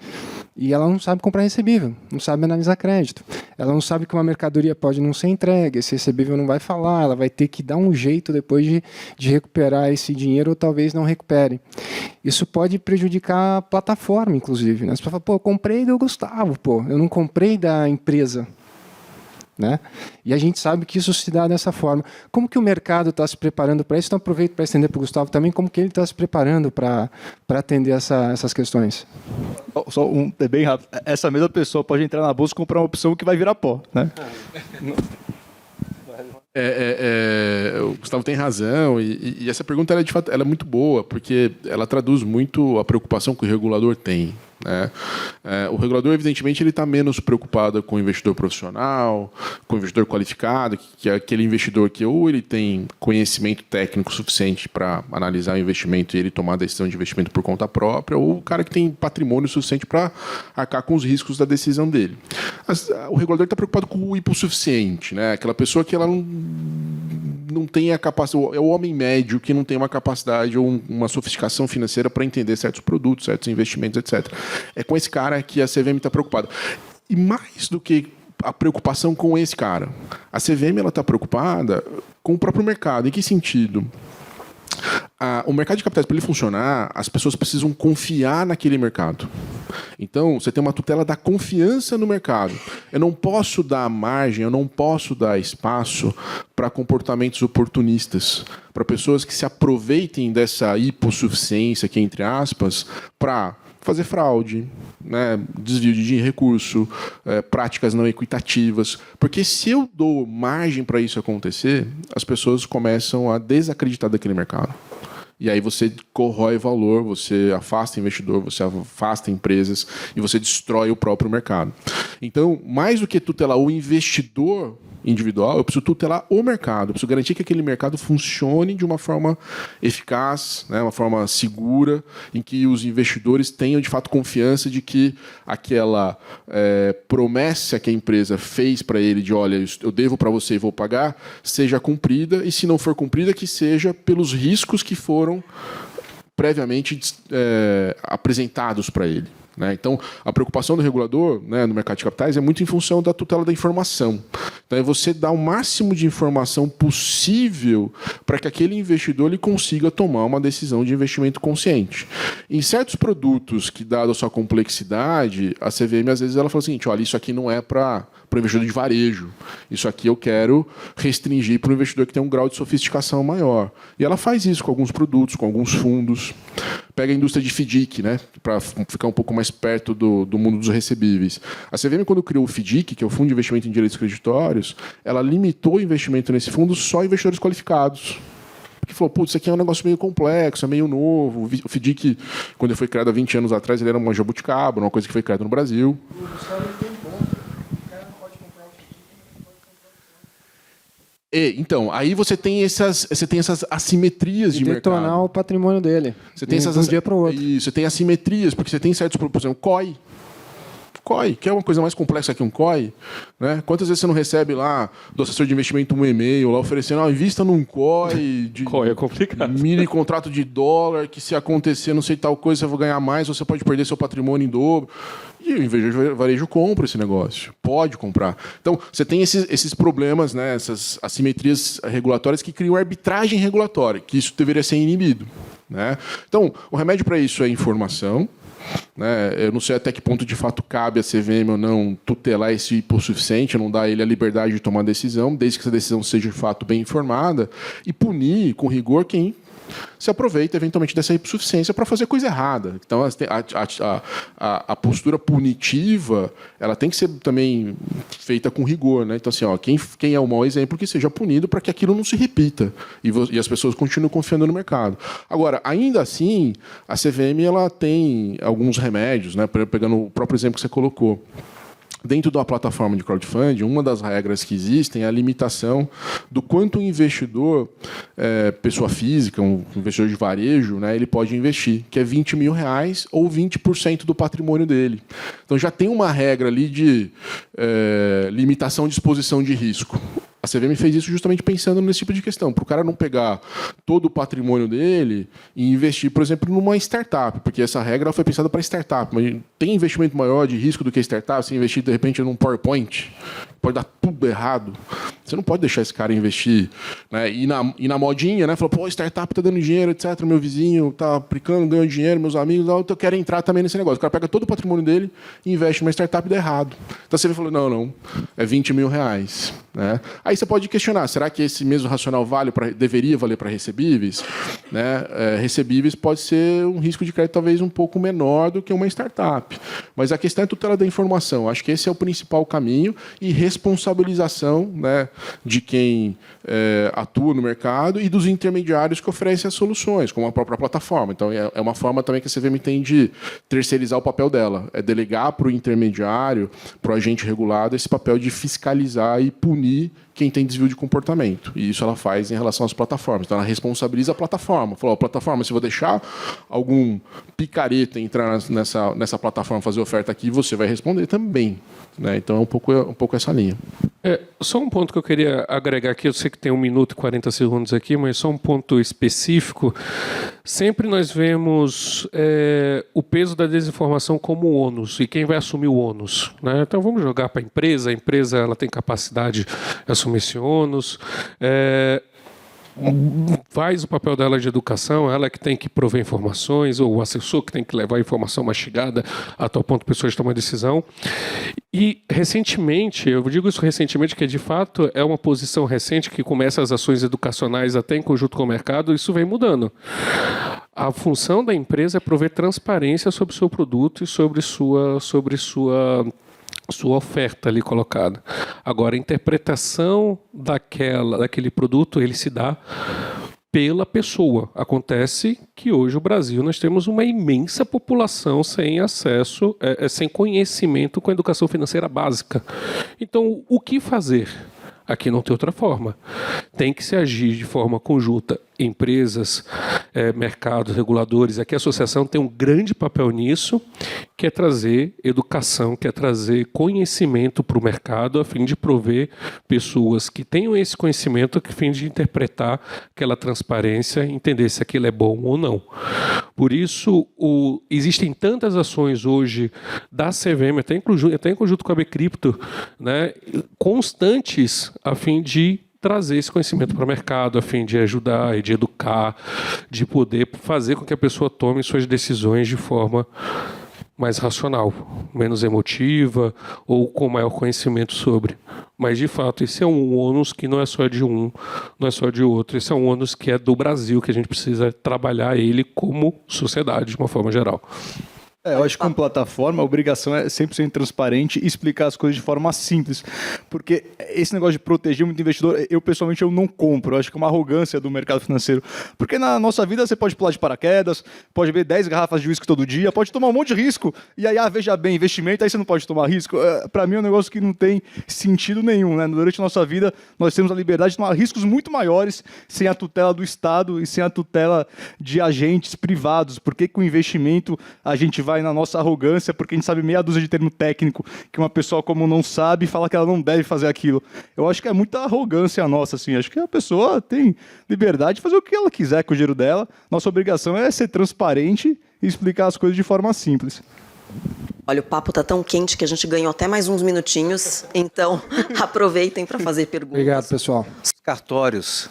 E ela não sabe comprar recebível, não sabe analisar crédito. Ela não sabe que uma mercadoria pode não ser entregue, esse recebível não vai falar, ela vai ter que dar um jeito depois de recuperar esse dinheiro ou talvez não recupere. Isso pode prejudicar a plataforma, inclusive, né? Você fala, pô, eu comprei do Gustavo, pô, eu não comprei da empresa. Né? E a gente sabe que isso se dá dessa forma. Como que o mercado está se preparando para isso? Então aproveito para estender para o Gustavo também, como que ele está se preparando para atender essas questões. Só bem rápido. Essa mesma pessoa pode entrar na bolsa e comprar uma opção que vai virar pó, né? O Gustavo tem razão e essa pergunta ela, de fato, ela é muito boa porque ela traduz muito a preocupação que o regulador tem. Né? O regulador, evidentemente, ele está menos preocupado com o investidor profissional, com o investidor qualificado, que é aquele investidor que ou ele tem conhecimento técnico suficiente para analisar o investimento e ele tomar a decisão de investimento por conta própria, ou o cara que tem patrimônio suficiente para arcar com os riscos da decisão dele. O regulador está preocupado com o hipossuficiente, né? Aquela pessoa que ela não tem a capacidade, é o homem médio que não tem uma capacidade ou uma sofisticação financeira para entender certos produtos, certos investimentos, etc. É com esse cara que a CVM está preocupada. E mais do que a preocupação com esse cara, a CVM está preocupada com o próprio mercado. Em que sentido? o mercado de capitais, para ele funcionar, as pessoas precisam confiar naquele mercado. Então, você tem uma tutela da confiança no mercado. Eu não posso dar margem, eu não posso dar espaço para comportamentos oportunistas, para pessoas que se aproveitem dessa hipossuficiência, que entre aspas, para fazer fraude, né, desvio de recurso, práticas não equitativas. Porque se eu dou margem para isso acontecer, as pessoas começam a desacreditar daquele mercado. E aí você corrói valor, você afasta investidor, você afasta empresas e você destrói o próprio mercado. Então, mais do que tutelar o investidor individual, eu preciso tutelar o mercado, eu preciso garantir que aquele mercado funcione de uma forma eficaz, né, uma forma segura, em que os investidores tenham de fato confiança de que aquela promessa que a empresa fez para ele de, olha, eu devo para você e vou pagar, seja cumprida, e se não for cumprida, que seja pelos riscos que foram previamente apresentados para ele. Então, a preocupação do regulador, né, no mercado de capitais é muito em função da tutela da informação. Então, é você dar o máximo de informação possível para que aquele investidor ele consiga tomar uma decisão de investimento consciente. Em certos produtos que, dado a sua complexidade, a CVM, às vezes, ela fala o seguinte, olha, isso aqui não é para o investidor de varejo. Isso aqui eu quero restringir para o investidor que tem um grau de sofisticação maior. E ela faz isso com alguns produtos, com alguns fundos. Pega a indústria de FDIC, né, para ficar um pouco mais perto do mundo dos recebíveis. A CVM, quando criou o FDIC, que é o Fundo de Investimento em Direitos Creditórios, ela limitou o investimento nesse fundo só a investidores qualificados. Porque falou, putz, isso aqui é um negócio meio complexo, é meio novo. O FDIC, quando ele foi criado há 20 anos atrás, ele era uma jabuticaba, uma coisa que foi criada no Brasil. Então, aí você tem essas assimetrias de mercado. Detonar o patrimônio dele. Você tem de um dia para o outro. Isso, você tem assimetrias, porque você tem certos, por exemplo, COI, que é uma coisa mais complexa que um COI, né? Quantas vezes você não recebe lá do assessor de investimento um e-mail lá oferecendo, invista num COI de COI é complicado. mini contrato de dólar, que se acontecer não sei tal coisa, você vai ganhar mais, você pode perder seu patrimônio em dobro. E o investidor de varejo compra esse negócio, pode comprar. Então, você tem esses problemas, né, essas assimetrias regulatórias que criam arbitragem regulatória, que isso deveria ser inibido, né? Então, o remédio para isso é informação. Eu não sei até que ponto de fato cabe a CVM ou não tutelar esse hipossuficiente, não dar a ele a liberdade de tomar decisão, desde que essa decisão seja de fato bem informada, e punir com rigor quem se aproveita eventualmente dessa hipossuficiência para fazer coisa errada. Então, a postura punitiva ela tem que ser também feita com rigor, né? Então, assim, quem é o mau exemplo que seja punido para que aquilo não se repita e as pessoas continuem confiando no mercado. Agora, ainda assim, a CVM ela tem alguns remédios, né? Pegando o próprio exemplo que você colocou. Dentro da plataforma de crowdfunding, uma das regras que existem é a limitação do quanto o investidor, pessoa física, um investidor de varejo, né, ele pode investir, que é R$20 mil ou 20% do patrimônio dele. Então já tem uma regra ali de limitação de exposição de risco. A CVM fez isso justamente pensando nesse tipo de questão, para o cara não pegar todo o patrimônio dele e investir, por exemplo, numa startup, porque essa regra foi pensada para startup. Mas tem investimento maior de risco do que startup, se investir, de repente, num PowerPoint, pode dar tudo errado. Você não pode deixar esse cara investir, né? E na modinha, né? Falou, pô, startup está dando dinheiro, etc. Meu vizinho está aplicando, ganhando dinheiro, meus amigos, eu quero entrar também nesse negócio. O cara pega todo o patrimônio dele e investe numa startup e dá errado. Então você falou, não, é R$20 mil. Né? Aí você pode questionar, será que esse mesmo racional deveria valer para recebíveis? Né? Recebíveis pode ser um risco de crédito talvez um pouco menor do que uma startup. Mas a questão é a tutela da informação. Acho que esse é o principal caminho e responsabilização, né, de quem atua no mercado e dos intermediários que oferecem as soluções, como a própria plataforma. Então, é uma forma também que a CVM tem de terceirizar o papel dela, é delegar para o intermediário, para o agente regulado, esse papel de fiscalizar e punir quem tem desvio de comportamento. E isso ela faz em relação às plataformas. Então, ela responsabiliza a plataforma. Falou, plataforma, se eu vou deixar algum picareta entrar nessa plataforma fazer oferta aqui, você vai responder também. Né? Então, é um pouco essa linha. Só um ponto que eu queria agregar aqui, eu sei que tem 1 minuto e 40 segundos aqui, mas só um ponto específico. Sempre nós vemos o peso da desinformação como ônus, e quem vai assumir o ônus. Né? Então, vamos jogar para a empresa ela tem capacidade de assumir esse ônus. faz o papel dela de educação, ela que tem que prover informações, ou o assessor que tem que levar a informação mastigada a tal ponto pessoas tomam a decisão. E recentemente, eu digo isso recentemente, que de fato é uma posição recente que começa as ações educacionais até em conjunto com o mercado, isso vem mudando. A função da empresa é prover transparência sobre o seu produto e sobre sua oferta ali colocada. Agora, a interpretação daquele produto, ele se dá pela pessoa. Acontece que hoje no Brasil nós temos uma imensa população sem acesso, sem conhecimento com a educação financeira básica. Então, o que fazer? Aqui não tem outra forma. Tem que se agir de forma conjunta. Empresas, mercados, reguladores. Aqui a associação tem um grande papel nisso, que é trazer educação, que é trazer conhecimento para o mercado, a fim de prover pessoas que tenham esse conhecimento, a fim de interpretar aquela transparência, entender se aquilo é bom ou não. Por isso, existem tantas ações hoje da CVM, até em conjunto com a Bcrypto, né, constantes, a fim de trazer esse conhecimento para o mercado, a fim de ajudar e de educar, de poder fazer com que a pessoa tome suas decisões de forma mais racional, menos emotiva ou com maior conhecimento sobre. Mas, de fato, esse é um ônus que não é só de um, não é só de outro. Esse é um ônus que é do Brasil, que a gente precisa trabalhar ele como sociedade, de uma forma geral. Eu acho que como plataforma a obrigação é 100% transparente e explicar as coisas de forma simples. Porque esse negócio de proteger muito investidor, eu pessoalmente não compro. Eu acho que é uma arrogância do mercado financeiro. Porque na nossa vida você pode pular de paraquedas, pode beber 10 garrafas de uísque todo dia, pode tomar um monte de risco. E aí, veja bem, investimento, aí você não pode tomar risco. Para mim é um negócio que não tem sentido nenhum, né? Durante a nossa vida nós temos a liberdade de tomar riscos muito maiores sem a tutela do Estado e sem a tutela de agentes privados. Por que com o investimento a gente vai na nossa arrogância, porque a gente sabe meia dúzia de termo técnico que uma pessoa comum não sabe e fala que ela não deve fazer aquilo. Eu acho que é muita arrogância nossa, assim. Acho que a pessoa tem liberdade de fazer o que ela quiser com o dinheiro dela. Nossa obrigação é ser transparente e explicar as coisas de forma simples. Olha, o papo tá tão quente que a gente ganhou até mais uns minutinhos, então aproveitem para fazer perguntas. Obrigado, pessoal. Os cartórios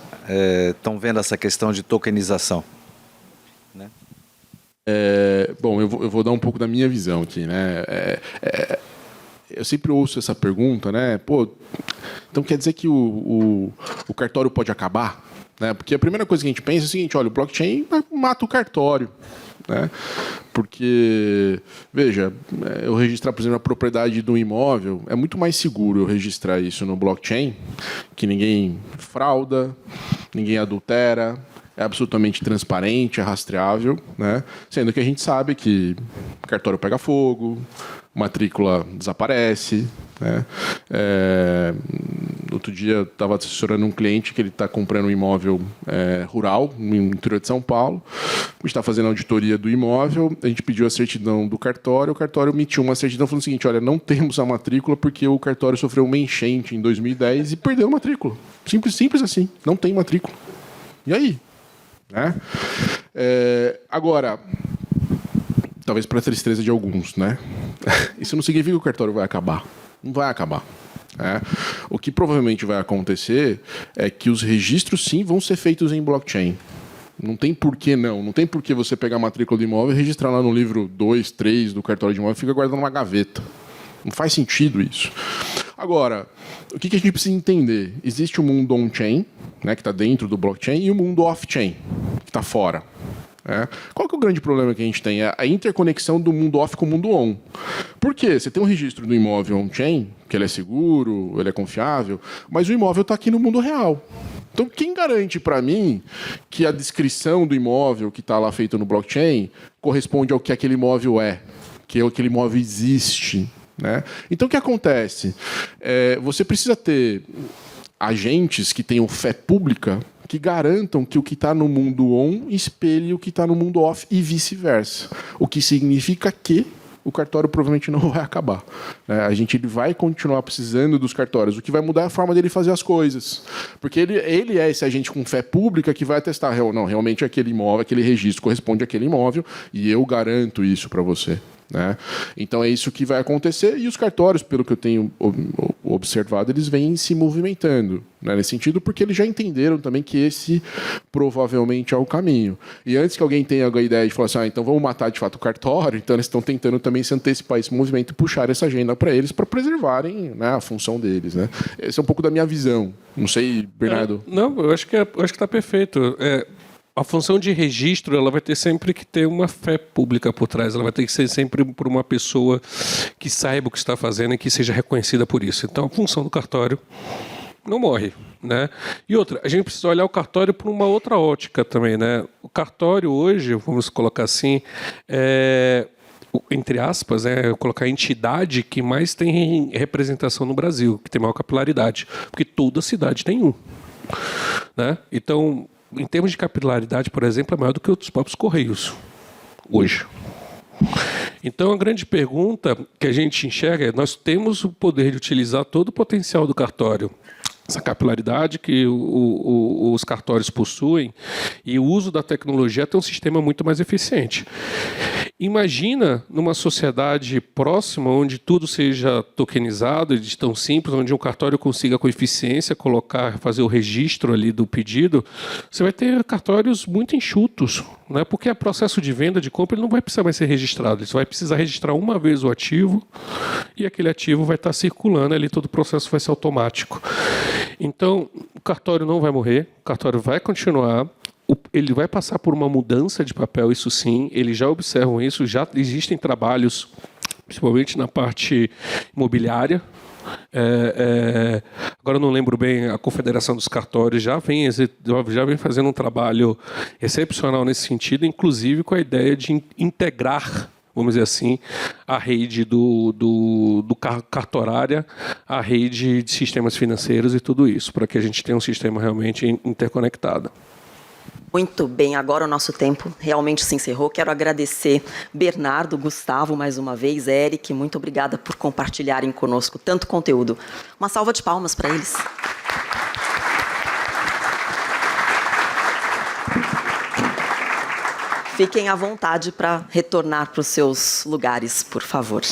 estão vendo essa questão de tokenização, né? Bom, eu vou dar um pouco da minha visão aqui, né? Eu sempre ouço essa pergunta, né? Pô, então quer dizer que o cartório pode acabar? Né? Porque a primeira coisa que a gente pensa é o seguinte: olha, o blockchain mata o cartório. Né? Porque, veja, eu registrar, por exemplo, a propriedade de um imóvel, é muito mais seguro eu registrar isso no blockchain, que ninguém frauda, ninguém adultera, é absolutamente transparente, é rastreável, né? Sendo que a gente sabe que cartório pega fogo, matrícula desaparece, né? Outro dia eu estava assessorando um cliente que ele está comprando um imóvel rural no interior de São Paulo. A gente está fazendo a auditoria do imóvel, a gente pediu a certidão do cartório, o cartório emitiu uma certidão falando o seguinte: olha, não temos a matrícula porque o cartório sofreu uma enchente em 2010 e perdeu a matrícula. Simples assim, não tem matrícula. E aí? Né? Agora, talvez para a tristeza de alguns, né? Isso não significa que o cartório vai acabar. Não vai acabar. Né? O que provavelmente vai acontecer é que os registros, sim, vão ser feitos em blockchain. Não tem por que não. Não tem por que você pegar a matrícula do imóvel e registrar lá no livro 2, 3 do cartório de imóvel e fica guardando uma gaveta. Não faz sentido isso. Agora, o que a gente precisa entender? Existe o mundo on-chain, né, que está dentro do blockchain, e o mundo off-chain, que está fora. Né? Qual que é o grande problema que a gente tem? É a interconexão do mundo off com o mundo on. Por quê? Você tem um registro do imóvel on-chain, que ele é seguro, ele é confiável, mas o imóvel está aqui no mundo real. Então, quem garante para mim que a descrição do imóvel que está lá feito no blockchain corresponde ao que aquele imóvel é, que aquele imóvel existe? Né? Então, o que acontece? Você precisa ter agentes que tenham fé pública que garantam que o que está no mundo on espelhe o que está no mundo off e vice-versa. O que significa que o cartório provavelmente não vai acabar. A gente vai continuar precisando dos cartórios. O que vai mudar é a forma dele fazer as coisas. Porque ele é esse agente com fé pública que vai atestar, não, realmente aquele imóvel, aquele registro corresponde àquele imóvel e eu garanto isso para você. Né? Então é isso que vai acontecer, e os cartórios, pelo que eu tenho observado, eles vêm se movimentando, né, nesse sentido, porque eles já entenderam também que esse provavelmente é o caminho. E antes que alguém tenha a ideia de falar assim, então vamos matar de fato o cartório, então eles estão tentando também se antecipar esse movimento e puxar essa agenda para eles, para preservarem, né, a função deles. Né? Esse é um pouco da minha visão. Não sei, Bernardo. Não, eu acho que está perfeito. A função de registro, ela vai ter sempre que ter uma fé pública por trás. Ela vai ter que ser sempre por uma pessoa que saiba o que está fazendo e que seja reconhecida por isso. Então, a função do cartório não morre, né? E outra, a gente precisa olhar o cartório por uma outra ótica também, né? O cartório hoje, vamos colocar assim, entre aspas, colocar a entidade que mais tem representação no Brasil, que tem maior capilaridade, porque toda cidade tem um, né? Então, em termos de capilaridade, por exemplo, é maior do que os próprios Correios, hoje. Então, a grande pergunta que a gente enxerga é: nós temos o poder de utilizar todo o potencial do cartório, essa capilaridade que os cartórios possuem, e o uso da tecnologia até um sistema muito mais eficiente. Imagina numa sociedade próxima, onde tudo seja tokenizado, de tão simples, onde um cartório consiga com eficiência fazer o registro ali do pedido, você vai ter cartórios muito enxutos, né? Porque o processo de venda, de compra, ele não vai precisar mais ser registrado, ele só vai precisar registrar uma vez o ativo e aquele ativo vai estar circulando ali, todo o processo vai ser automático. Então, o cartório não vai morrer, o cartório vai continuar, ele vai passar por uma mudança de papel, isso sim, eles já observam isso, já existem trabalhos, principalmente na parte imobiliária. Agora eu não lembro bem, a Confederação dos Cartórios já vem fazendo um trabalho excepcional nesse sentido, inclusive com a ideia de integrar, vamos dizer assim, a rede do cartorária, a rede de sistemas financeiros e tudo isso, para que a gente tenha um sistema realmente interconectado. Muito bem, agora o nosso tempo realmente se encerrou. Quero agradecer Bernardo, Gustavo, mais uma vez, Eric, muito obrigada por compartilharem conosco tanto conteúdo. Uma salva de palmas para eles. Fiquem à vontade para retornar para os seus lugares, por favor.